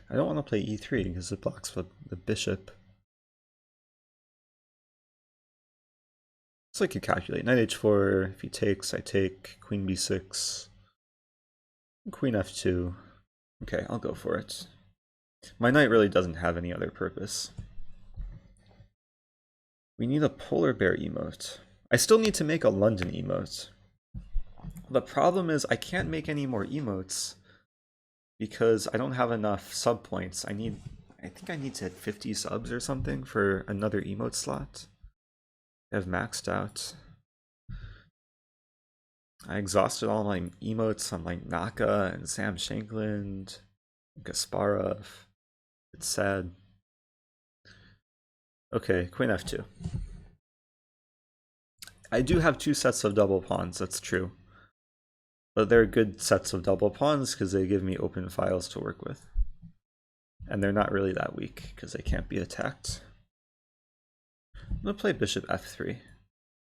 Speaker 1: I don't want to play E3 because it blocks the bishop. So I could calculate. Knight H4, if he takes, I take. Queen B6. Queen F2. Okay, I'll go for it. My knight really doesn't have any other purpose. We need a polar bear emote. I still need to make a London emote. The problem is I can't make any more emotes because I don't have enough sub points. I think I need to hit 50 subs or something for another emote slot. I have maxed out. I exhausted all my emotes on like Naka and Sam Shankland, Gasparov. It's sad. Okay, Queen F2. I do have 2 sets of double pawns, that's true. But they're good sets of double pawns because they give me open files to work with. And they're not really that weak because they can't be attacked. I'm going to play bishop f3,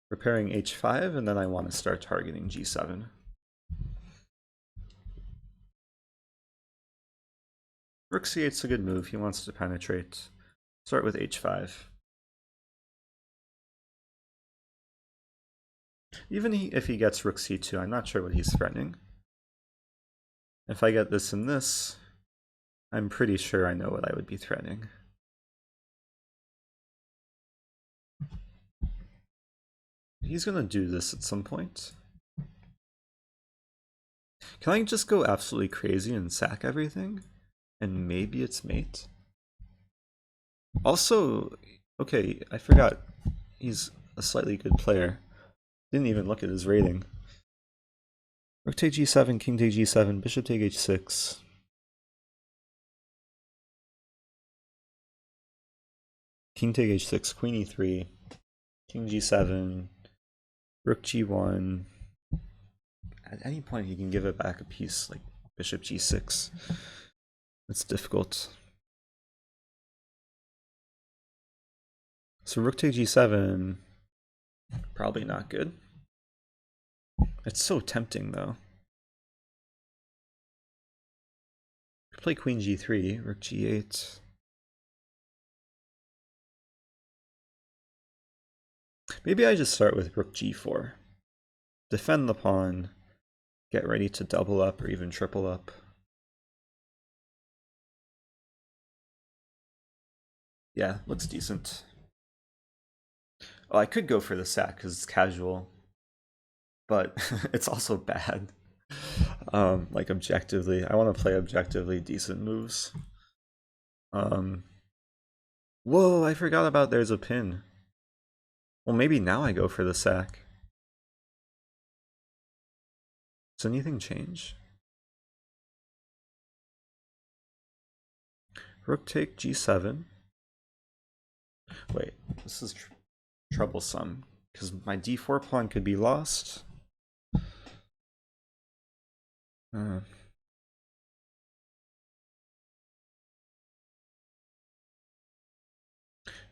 Speaker 1: preparing h5, and then I want to start targeting g7. Rook c8's a good move. He wants to penetrate. Start with h5. Even if he gets rook c2, I'm not sure what he's threatening. If I get this and this, I'm pretty sure I know what I would be threatening. He's gonna do this at some point. Can I just go absolutely crazy and sack everything? And maybe it's mate? Also, okay, I forgot. He's a slightly good player. Didn't even look at his rating. Rook take g7, king take g7, bishop take h6. King take h6, queen e3, king g7, rook g1. At any point he can give it back a piece, like bishop g6. It's difficult. So rook take g7, probably not good. It's so tempting though. Play queen g3, rook g8. Maybe I just start with rook g4. Defend the pawn, get ready to double up or even triple up. Yeah, looks decent. Oh, I could go for the sack because it's casual, but it's also bad. Like objectively, I want to play objectively decent moves. Whoa, I forgot about there's a pin. Well, maybe now I go for the sack. Does anything change? Rook take g7. Wait, this is troublesome because my d4 pawn could be lost.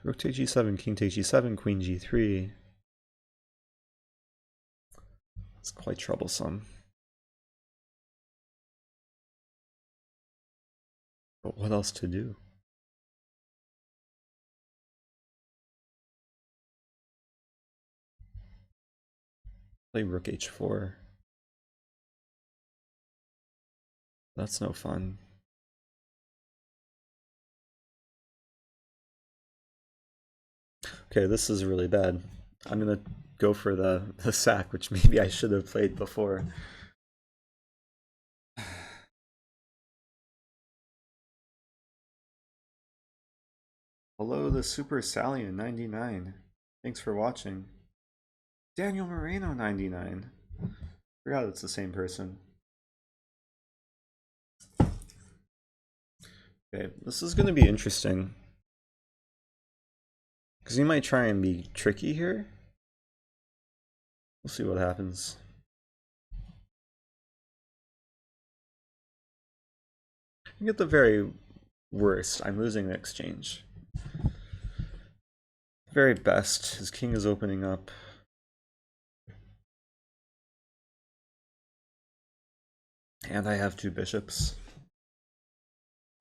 Speaker 1: Rook takes g7, king takes g7, queen g3. It's quite troublesome. But what else to do? Play rook h4. That's no fun. Okay, this is really bad. I'm gonna go for the sack, which maybe I should have played before. Hello, the Super Salian 99. Thanks for watching. Daniel Moreno 99. Forgot it's the same person. Okay, this is gonna be interesting. Because he might try and be tricky here. We'll see what happens. I think at the very worst, I'm losing the exchange. Very best, his king is opening up. And I have two bishops.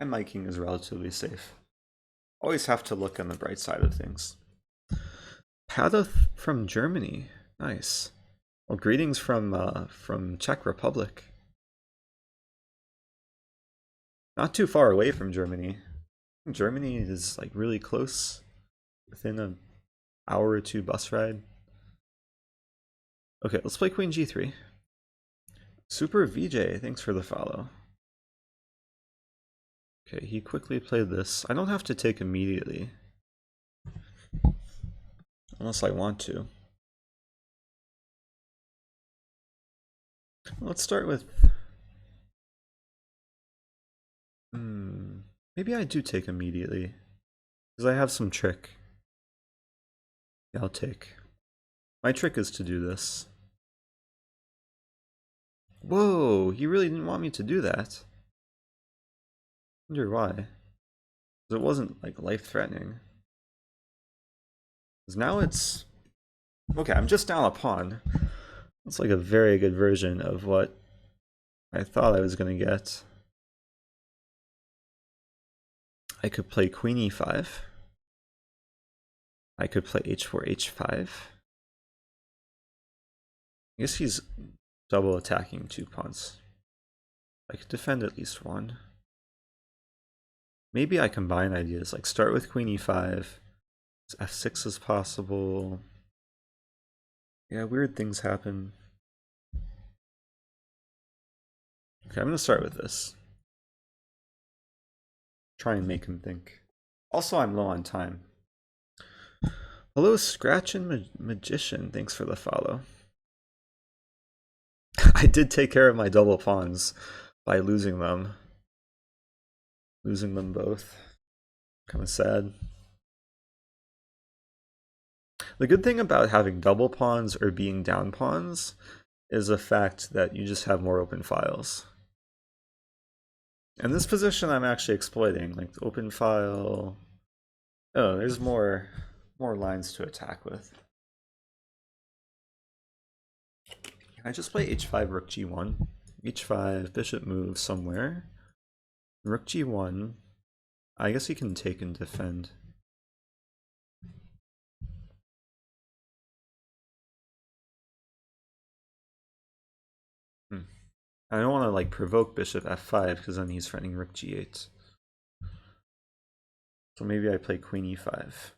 Speaker 1: And my king is relatively safe. Always have to look on the bright side of things. Padoth from Germany. Nice. Well, greetings from Czech Republic. Not too far away from Germany. Germany is like really close, within an hour or two bus ride. Okay, let's play Queen G3. Super VJ, thanks for the follow. Okay, he quickly played this. I don't have to take immediately. Unless I want to. Let's start with... maybe I do take immediately. Because I have some trick. Yeah, I'll take. My trick is to do this. Whoa, he really didn't want me to do that. I wonder why. Because it wasn't like life-threatening. Because now it's... Okay, I'm just down a pawn. It's like a very good version of what I thought I was going to get. I could play Queen e5. I could play h4, h5. I guess he's double attacking 2 pawns. I could defend at least one. Maybe I combine ideas, like start with Queen e5. F6 is possible. Yeah, weird things happen. Okay, I'm going to start with this. Try and make him think. Also, I'm low on time. Hello, Scratch and Magician. Thanks for the follow. I did take care of my double pawns by losing them. Losing them both. Kind of sad. The good thing about having double pawns or being down pawns is the fact that you just have more open files. And this position I'm actually exploiting, like open file. Oh, there's more lines to attack with. Can I just play h5, rook g1? h5, bishop moves somewhere. Rook g1. I guess he can take and defend. I don't want to like provoke bishop f5 because then he's threatening rook g8. So maybe I play queen e5.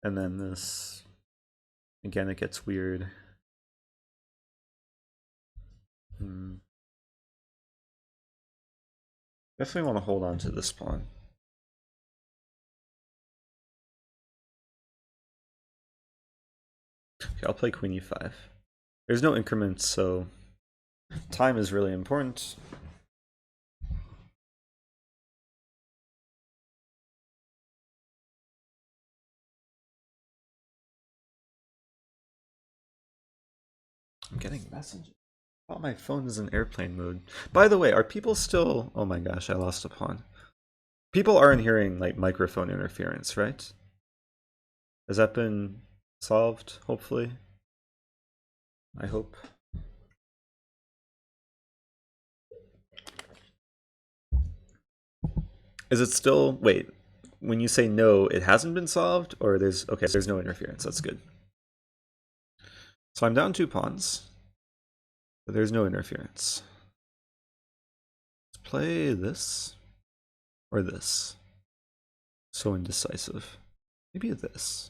Speaker 1: And then this, again, it gets weird. Definitely want to hold on to this pawn. Okay, I'll play queen e5. There's no increments, so time is really important. I'm getting messages. Oh, my phone is in airplane mode. By the way, are people still... Oh my gosh, I lost a pawn. People aren't hearing like microphone interference, right? Has that been solved, hopefully? I hope. Is it still, wait, when you say no, it hasn't been solved, or there's, okay, there's no interference, that's good. So I'm down 2 pawns, but there's no interference. Let's play this, or this. So indecisive. Maybe this.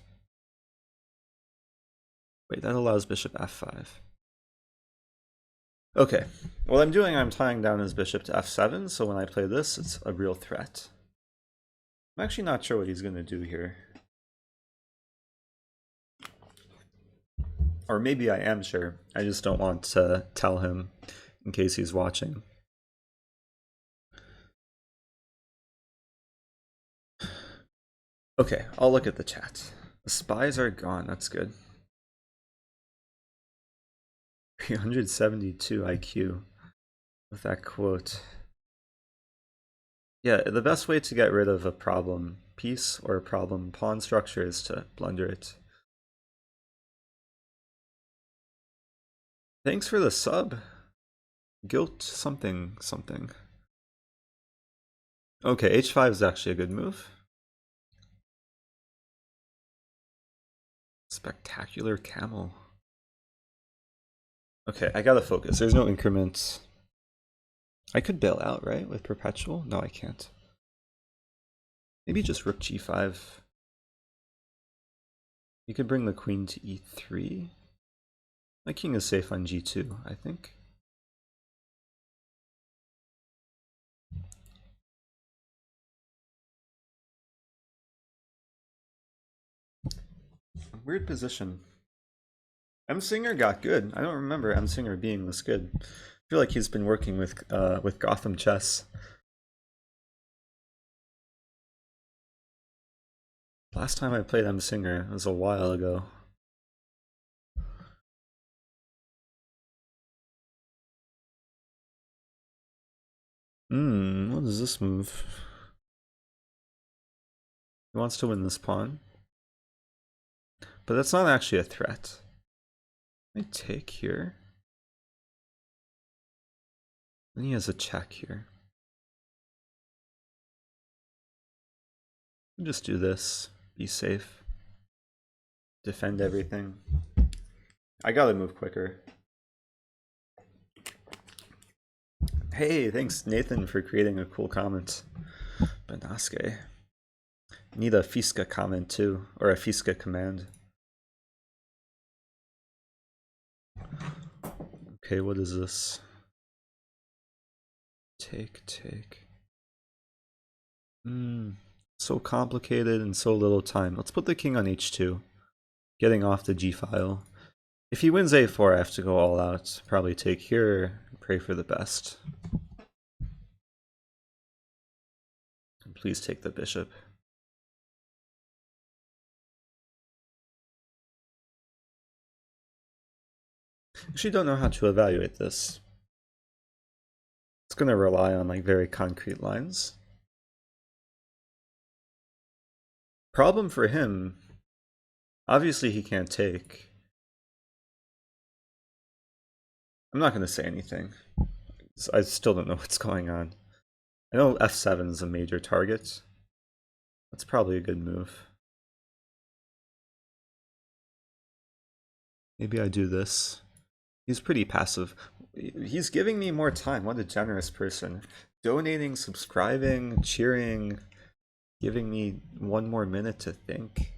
Speaker 1: Wait, that allows bishop f5. Okay, what I'm doing, I'm tying down his bishop to f7, so when I play this, it's a real threat. I'm actually not sure what he's going to do here. Or maybe I am sure, I just don't want to tell him in case he's watching. Okay, I'll look at the chat. The spies are gone, that's good. 372 IQ with that quote. Yeah, the best way to get rid of a problem piece or a problem pawn structure is to blunder it. Thanks for the sub. Guilt something something. Okay, h5 is actually a good move. Spectacular camel. Okay, I gotta focus. There's no increment. I could bail out, right, with perpetual? No, I can't. Maybe just rook g5. You could bring the queen to e3. My king is safe on g2, I think. Weird position. M. Singer got good. I don't remember M. Singer being this good. I feel like he's been working with Gotham Chess. Last time I played M. Singer was a while ago. What is this move? He wants to win this pawn. But that's not actually a threat. I take here. Then he has a check here. Just do this. Be safe. Defend everything. I gotta move quicker. Hey, thanks Nathan for creating a cool comment. Banaske. Need a Fiska comment too, or a Fiska command. Okay, what is this? Take. So complicated and so little time. Let's put the king on h2. Getting off the g file. If he wins a4, I have to go all out. Probably take here, pray for the best. And please take the bishop. Actually don't know how to evaluate this. It's going to rely on like very concrete lines. Problem for him, obviously he can't take. I'm not going to say anything. I still don't know what's going on. I know f7 is a major target. That's probably a good move. Maybe I do this. He's pretty passive. He's giving me more time. What a generous person. Donating, subscribing, cheering, giving me 1 more minute to think.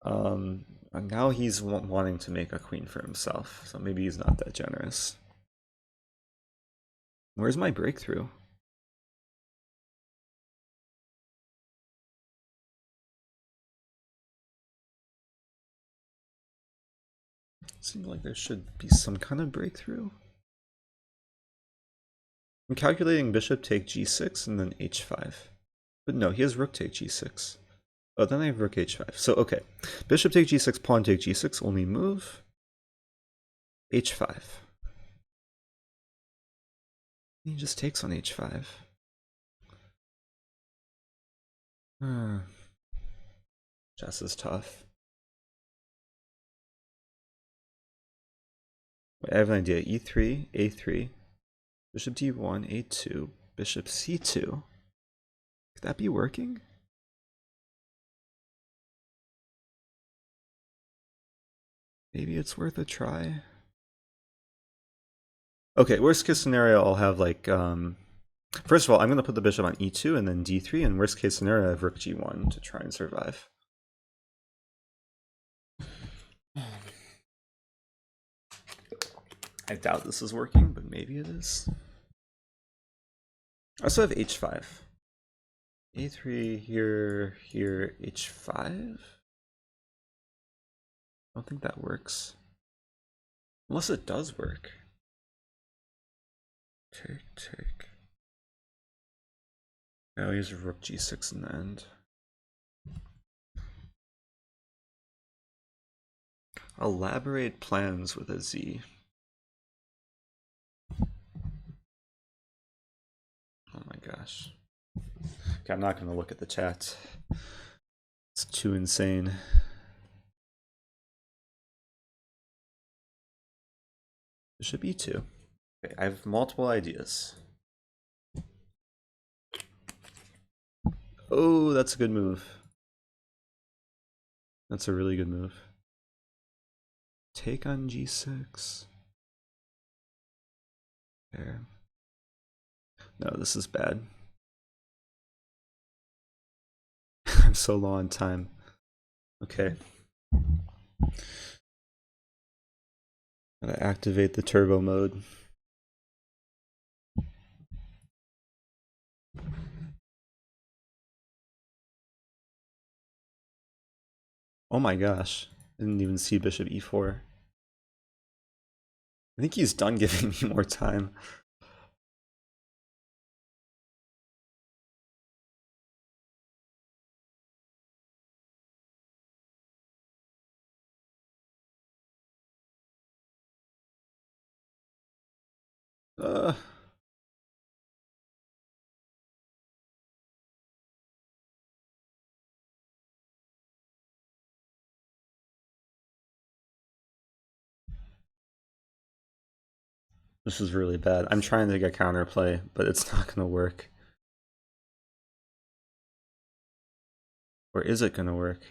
Speaker 1: And now he's wanting to make a queen for himself, so maybe he's not that generous. Where's my breakthrough? Seems like there should be some kind of breakthrough. I'm calculating bishop take g6 and then h5. But no, he has rook take g6. Oh, then I have rook h5. So, okay. Bishop take g6, pawn take g6, only move. h5. He just takes on h5. Chess is tough. Wait, I have an idea. E3, A3, bishop D1, A2, bishop C2. Could that be working? Maybe it's worth a try. Okay, worst case scenario, I'll have like, first of all, I'm going to put the bishop on E2 and then D3, and worst case scenario, I have rook G1 to try and survive. I doubt this is working, but maybe it is. I also have H5. A3 here, here, H5? I don't think that works. Unless it does work. Take. Now here's rook G6 in the end. Elaborate plans with a Z. Oh my gosh. Okay, I'm not going to look at the chat. It's too insane. Bishop E2. Okay, I have multiple ideas. Oh, that's a good move. That's a really good move. Take on G6. There. No, this is bad. I'm so low on time. Okay. Gotta activate the turbo mode. Oh my gosh. Didn't even see bishop e4. I think he's done giving me more time. Uh, this is really bad. I'm trying to get counterplay, but it's not gonna work. Or is it gonna work?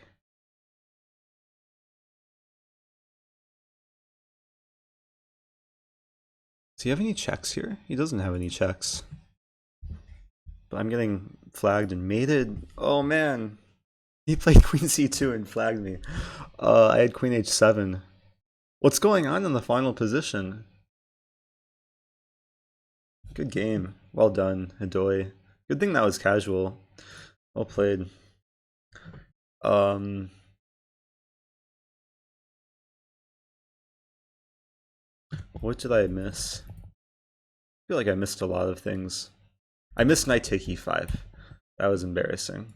Speaker 1: Does he have any checks here? He doesn't have any checks. But I'm getting flagged and mated. Oh man. He played queen c2 and flagged me. I had queen h7. What's going on in the final position? Good game. Well done, Hidoy. Good thing that was casual. Well played. What did I miss? I feel like I missed a lot of things. I missed knight take e5. That was embarrassing.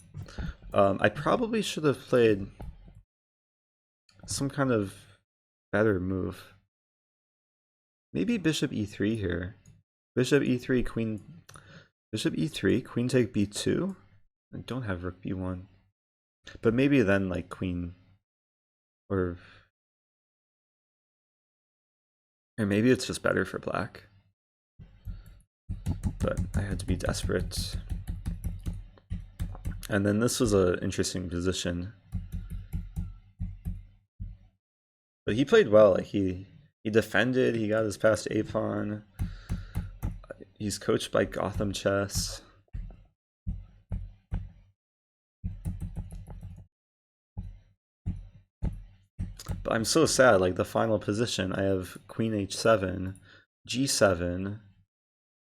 Speaker 1: I probably should have played some kind of better move. Maybe bishop e3 here. Bishop e3, queen. Bishop e3, queen take b2. I don't have rook b1. But maybe then like queen. Or maybe it's just better for black. But I had to be desperate. And then this was an interesting position. But he played well. Like he defended, he got his passed a pawn. He's coached by Gotham Chess. But I'm so sad, like the final position, I have queen h7, g7,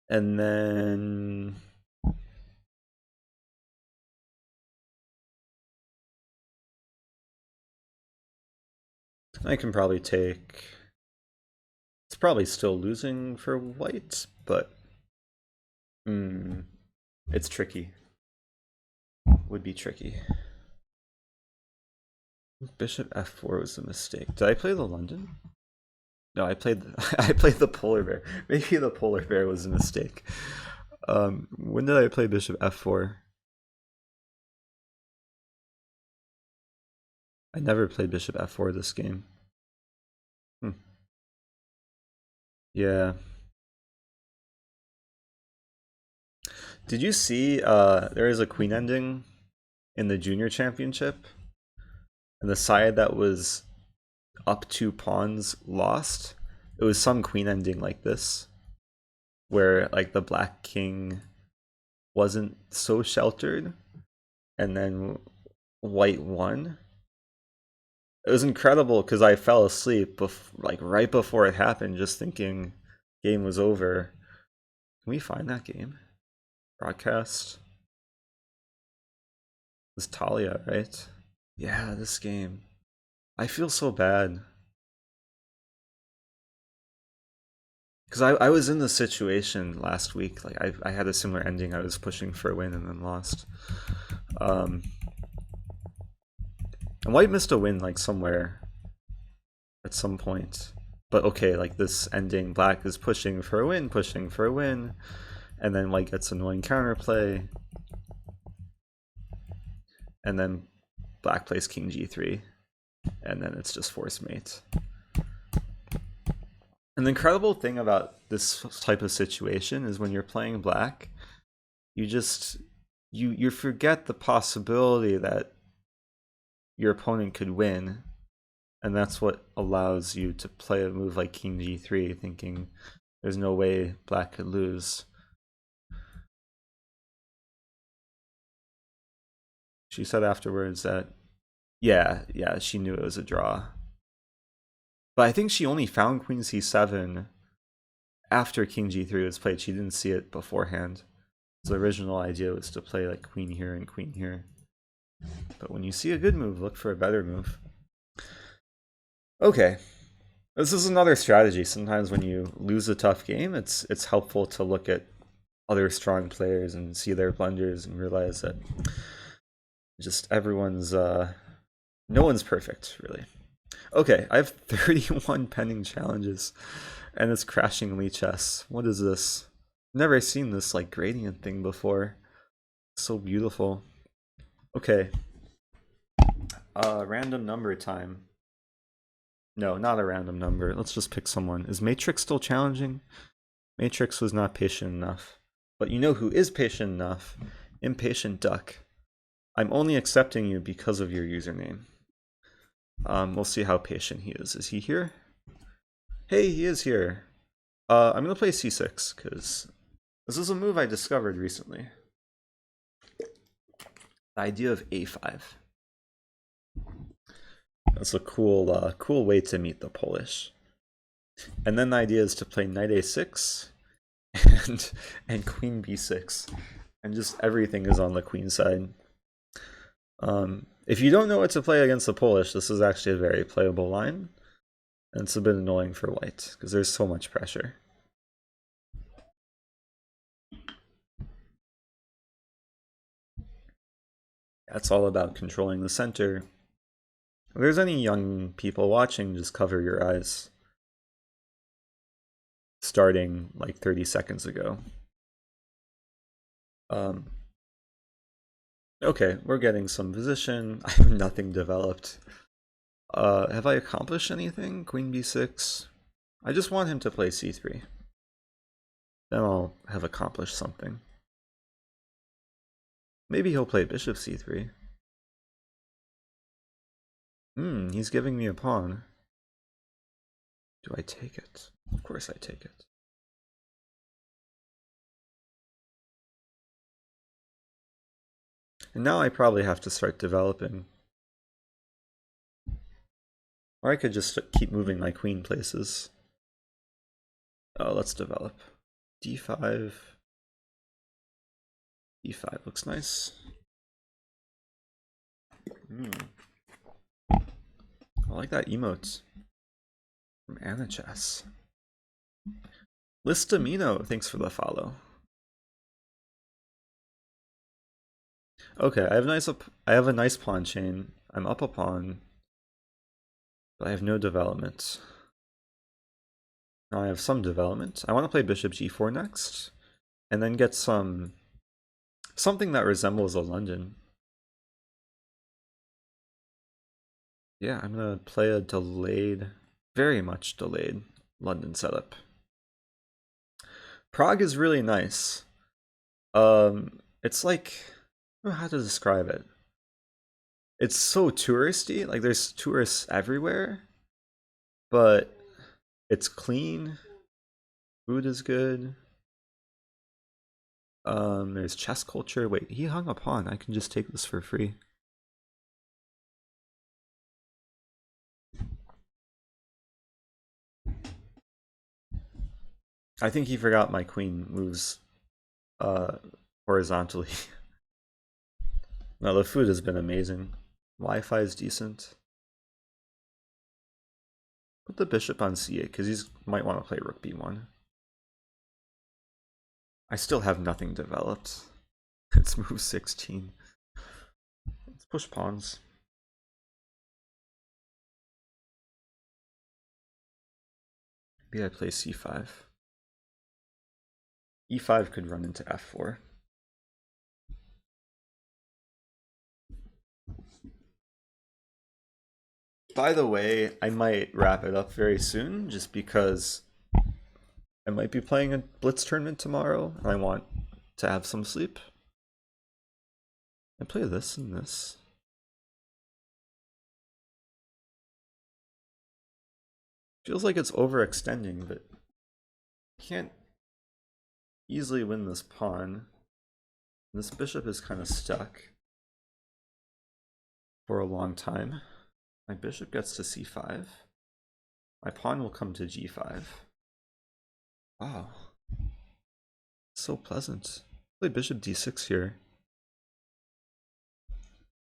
Speaker 1: and then I can probably take. It's probably still losing for white, but it's tricky. Would be tricky. Bishop f4 was a mistake. Did I play the London? No, I played I played the polar bear. Maybe the polar bear was a mistake. When did I play bishop f4? I never played bishop f4 this game. Hmm. Yeah. Did you see there is a queen ending in the junior championship? And the side that was up 2 pawns lost. It was some queen ending like this, where like the black king wasn't so sheltered, and then white won. It was incredible because I fell asleep like right before it happened, just thinking game was over. Can we find that game? Broadcast. This Talia, right? Yeah, this game. I feel so bad. Because I was in the situation last week. Like I had a similar ending. I was pushing for a win and then lost. Um, and White missed a win like somewhere at some point. But okay, like this ending, Black is pushing for a win, and then White gets annoying counterplay, and then Black plays King G3, and then it's just force mate. And the incredible thing about this type of situation is when you're playing Black, you just you forget the possibility that your opponent could win, and that's what allows you to play a move like King G3, thinking there's no way Black could lose. She said afterwards that yeah, she knew it was a draw. But I think she only found Queen C7 after King G3 was played. She didn't see it beforehand. So the original idea was to play like Queen here and Queen here. But when you see a good move, look for a better move. Okay. This is another strategy. Sometimes when you lose a tough game, it's helpful to look at other strong players and see their blunders and realize that just everyone's no one's perfect, really. Okay, I have 31 pending challenges and it's crashing Lichess. What is this? Never seen this like gradient thing before. So beautiful. Okay. Random number time. No, not a random number. Let's just pick someone. Is Matrix still challenging? Matrix was not patient enough. But you know who is patient enough? Impatient Duck. I'm only accepting you because of your username. We'll see how patient he is. Is he here? Hey, he is here. I'm gonna play c6 because this is a move I discovered recently. The idea of a5. That's a cool way to meet the Polish. And then the idea is to play knight a6 and queen b6, and just everything is on the queen side. If you don't know what to play against the Polish, this is actually a very playable line, and it's a bit annoying for white because there's so much pressure. That's all about controlling the center. If there's any young people watching, just cover your eyes. Starting like 30 seconds ago. Okay, we're getting some position. I have nothing developed. Have I accomplished anything? Queen b6. I just want him to play c3. Then I'll have accomplished something. Maybe he'll play bishop c3. He's giving me a pawn. Do I take it? Of course I take it. And now I probably have to start developing. Or I could just keep moving my queen places. Oh, let's develop. d5. e5 looks nice. I like that emote from Anachess. Listamino, thanks for the follow. Okay, I have a nice pawn chain. I'm up a pawn, but I have no development. Now I have some development. I want to play bishop g4 next, and then get something that resembles a London. Yeah, I'm gonna play a delayed, very much delayed London setup. Prague is really nice. It's like, I don't know how to describe it. It's so touristy, like there's tourists everywhere, but it's clean, food is good. There's chess culture. Wait, he hung a pawn. I can just take this for free. I think he forgot my queen moves uh horizontally. No, the food has been amazing. Wi-Fi is decent. Put the bishop on c8 because he might want to play rook b1. I still have nothing developed. It's move 16. Let's push pawns. Maybe I play c5. e5 could run into f4. By the way, I might wrap it up very soon just because I might be playing a Blitz tournament tomorrow and I want to have some sleep. I play this and this. Feels like it's overextending, but I can't easily win this pawn. This bishop is kind of stuck for a long time. My bishop gets to c5. My pawn will come to g5. Wow. So pleasant. Play bishop d6 here.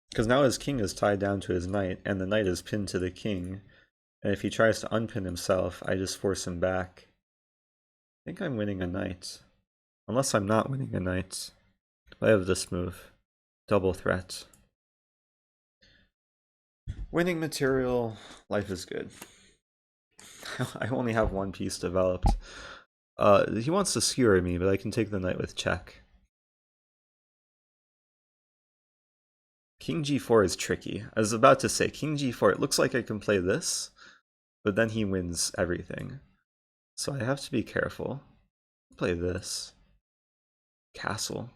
Speaker 1: Because now his king is tied down to his knight, and the knight is pinned to the king. And if he tries to unpin himself, I just force him back. I think I'm winning a knight. Unless I'm not winning a knight. I have this move. Double threat. Winning material, life is good. I only have one piece developed. He wants to skewer me, but I can take the knight with check. King g4 is tricky. I was about to say, king g4, it looks like I can play this, but then he wins everything. So I have to be careful. Play this. Castle.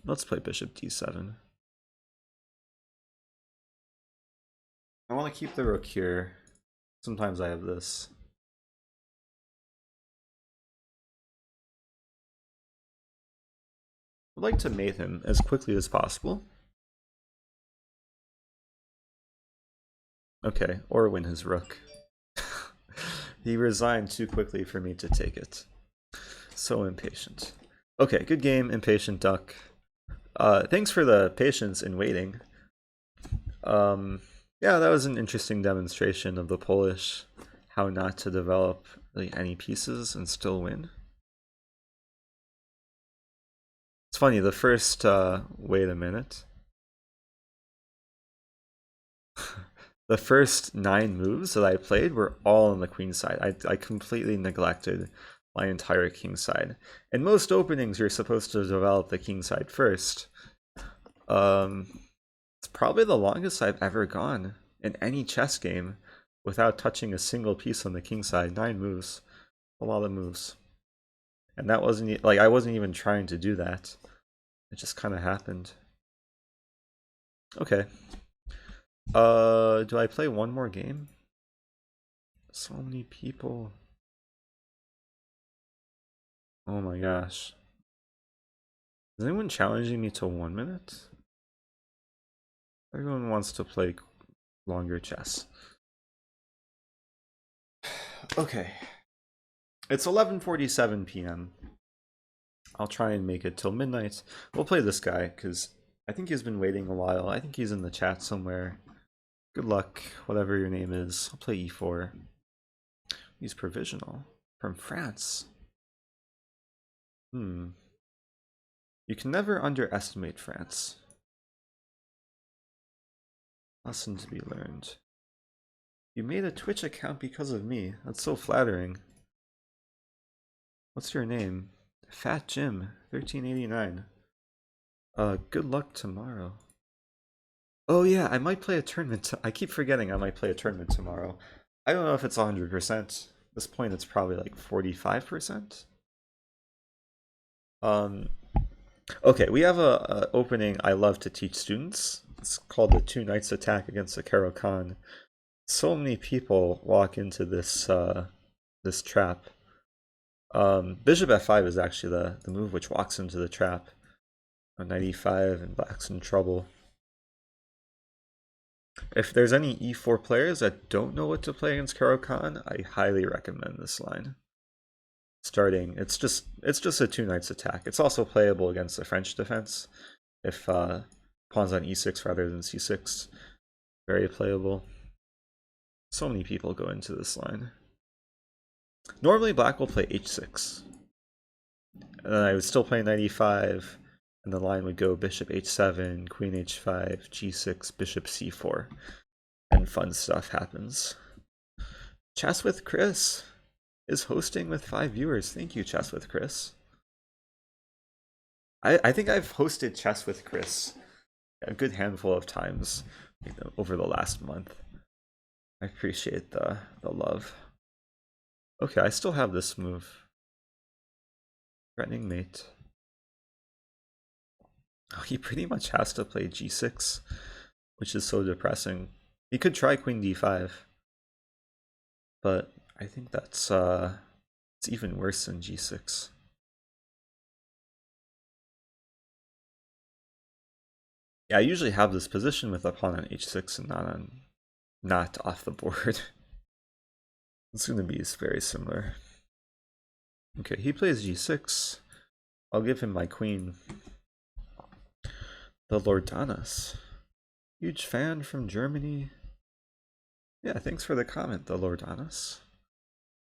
Speaker 1: Let's play bishop d7. I want to keep the rook here. Sometimes I have this. I'd like to mate him as quickly as possible. Okay, or win his rook. He resigned too quickly for me to take it. So impatient. Okay, good game, impatient duck. Thanks for the patience in waiting. Yeah, that was an interesting demonstration of the Polish, how not to develop really any pieces and still win. It's funny, the first, wait a minute. The first 9 moves that I played were all on the queen side. I completely neglected my entire king side. In most openings, you're supposed to develop the king side first. It's probably the longest I've ever gone in any chess game without touching a single piece on the king side. 9 moves. A lot of moves. And that wasn't, like, I wasn't even trying to do that. It just kind of happened. Okay. Do I play one more game? So many people. Oh my gosh. Is anyone challenging me to 1 minute? Everyone wants to play longer chess. Okay. It's 11:47 p.m. I'll try and make it till midnight. We'll play this guy because I think he's been waiting a while. I think he's in the chat somewhere. Good luck, whatever your name is. I'll play e4. He's provisional. From France. You can never underestimate France. Lesson to be learned. You made a Twitch account because of me. That's so flattering. What's your name? Fat Jim, 1389. Good luck tomorrow. Oh yeah, I might play a tournament. I keep forgetting I might play a tournament tomorrow. I don't know if it's 100%. At this point, it's probably like 45%. Um, okay, we have a opening I love to teach students. It's called the Two Knights Attack against the Karo Khan. So many people walk into this trap. Bishop f5 is actually the move which walks into the trap. On 95 and black's in trouble. If there's any e4 players that don't know what to play against Karo Khan, I highly recommend this line. Starting, it's just a two knights attack. It's also playable against the French defense if pawns on e6 rather than c6. Very playable. So many people go into this line. Normally black will play h6. And then I would still play knight e5, and the line would go bishop h7, queen h5, g6, bishop c4, and fun stuff happens. Chess with Chris is hosting with 5 viewers. Thank you, Chess with Chris. I think I've hosted Chess with Chris a good handful of times over the last month. I appreciate the love. Okay, I still have this move. Threatening mate. Oh, he pretty much has to play g6, which is so depressing. He could try queen d5, but I think that's it's even worse than g6. Yeah, I usually have this position with a pawn on h6 and not off the board. It's going to be very similar. Okay, he plays g6. I'll give him my queen. The Lordanas. Huge fan from Germany. Yeah, thanks for the comment, the Lordanas.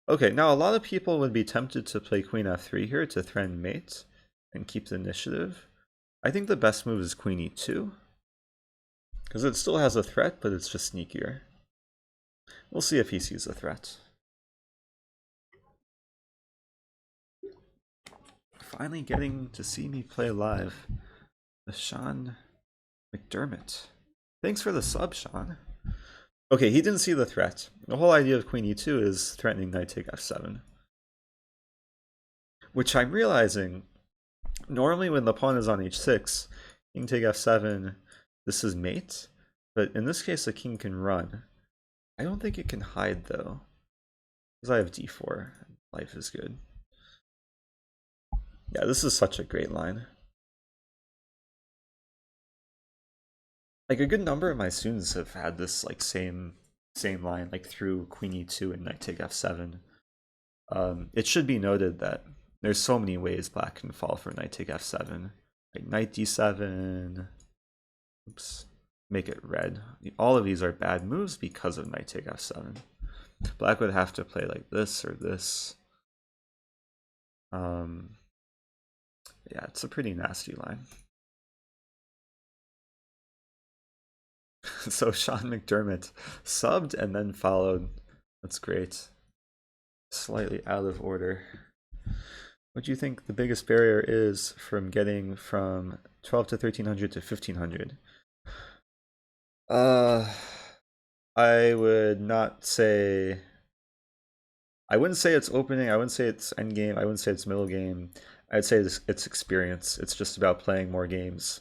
Speaker 1: Okay, now a lot of people would be tempted to play queen f3 here to threaten mate and keep the initiative. I think the best move is queen e2, because it still has a threat, but it's just sneakier. We'll see if he sees a threat. Finally getting to see me play live. The Sean McDermott. Thanks for the sub, Sean. Okay, he didn't see the threat. The whole idea of queen e2 is threatening knight take f7. Which I'm realizing, normally when the pawn is on h6, king take f7, this is mate. But in this case, the king can run. I don't think it can hide, though. Because I have d4. Life is good. Yeah, this is such a great line. Like, a good number of my students have had this, like, same line, like, through queen e2 and knight take f7. It should be noted that there's so many ways black can fall for knight take f7. Like, knight d7. Oops. Make it red. All of these are bad moves because of knight take f7. Black would have to play like this or this. Yeah, it's a pretty nasty line. So Sean McDermott subbed and then followed. That's great. Slightly out of order. What do you think the biggest barrier is from getting from 12 to 1300 to 1500? I would not say. I wouldn't say it's opening. I wouldn't say it's end game. I wouldn't say it's middle game. I'd say it's experience. It's just about playing more games,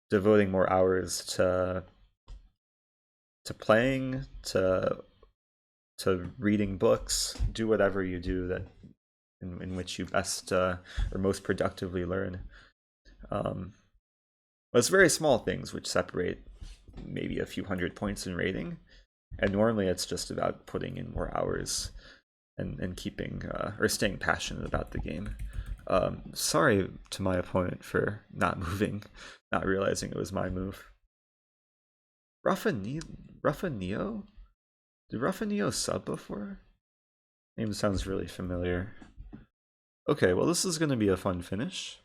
Speaker 1: devoting more hours to playing, to reading books. Do whatever you do that in which you best or most productively learn. But it's very small things which separate maybe a few hundred points in rating, and normally it's just about putting in more hours and keeping or staying passionate about the game. Sorry to my opponent for not moving, not realizing it was my move. Rafa Neo? Did Rafa Neo sub before? Name sounds really familiar. Okay, well this is going to be a fun finish.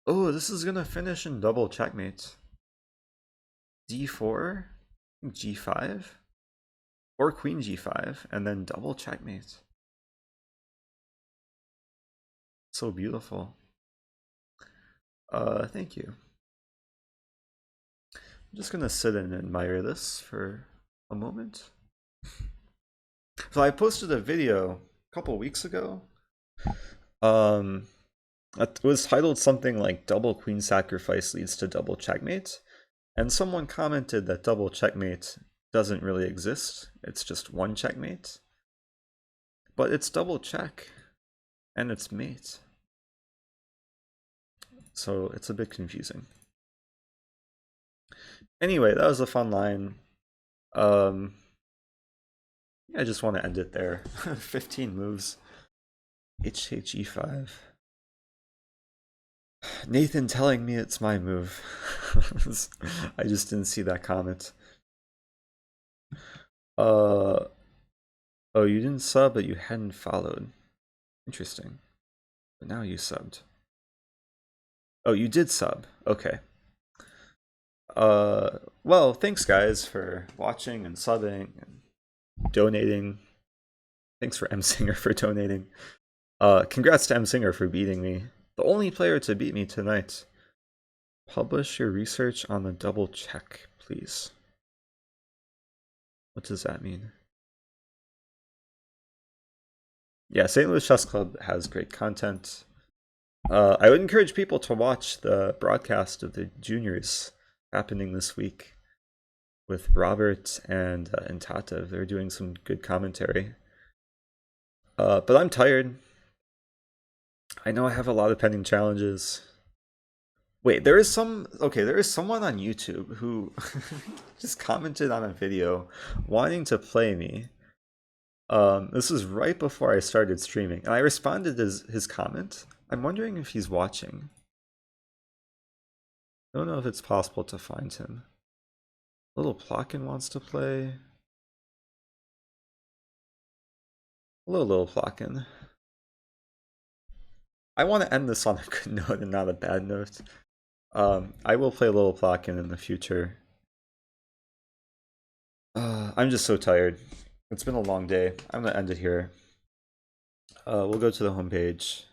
Speaker 1: Oh, this is going to finish in double checkmate. d4, g5, or queen g5, and then double checkmate. So beautiful. Thank you. I'm just gonna sit and admire this for a moment. So I posted a video a couple weeks ago. Um, it was titled something like "Double Queen Sacrifice leads to double checkmate," and someone commented that double checkmate doesn't really exist. It's just one checkmate, but it's double check and it's mate, so it's a bit confusing. Anyway, that was a fun line. Um, I just want to end it there. 15 moves. HHE5. Nathan telling me it's my move. I just didn't see that comment. Uh oh, you didn't sub, but you hadn't followed. Interesting. But now you subbed. Oh, you did sub. Okay. Well, thanks guys for watching and subbing and donating. Thanks for M Singer for donating. Congrats to M Singer for beating me. The only player to beat me tonight. Publish your research on the double check, please. What does that mean? Yeah, St. Louis Chess Club has great content. I would encourage people to watch the broadcast of the juniors happening this week with Robert and Tatev. They're doing some good commentary. But I'm tired. I know I have a lot of pending challenges. Wait, there is someone on YouTube who just commented on a video wanting to play me. This was right before I started streaming, and I responded to his comment. I'm wondering if he's watching. I don't know if it's possible to find him. Little Plotkin wants to play. Hello, Little Plotkin. I want to end this on a good note and not a bad note. I will play Little Plotkin in the future. I'm just so tired. It's been a long day. I'm gonna end it here. We'll go to the homepage.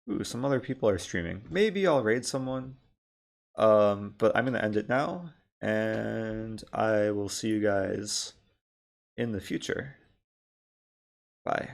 Speaker 1: Ooh, some other people are streaming. Maybe I'll raid someone. But I'm gonna end it now, and I will see you guys in the future. Bye.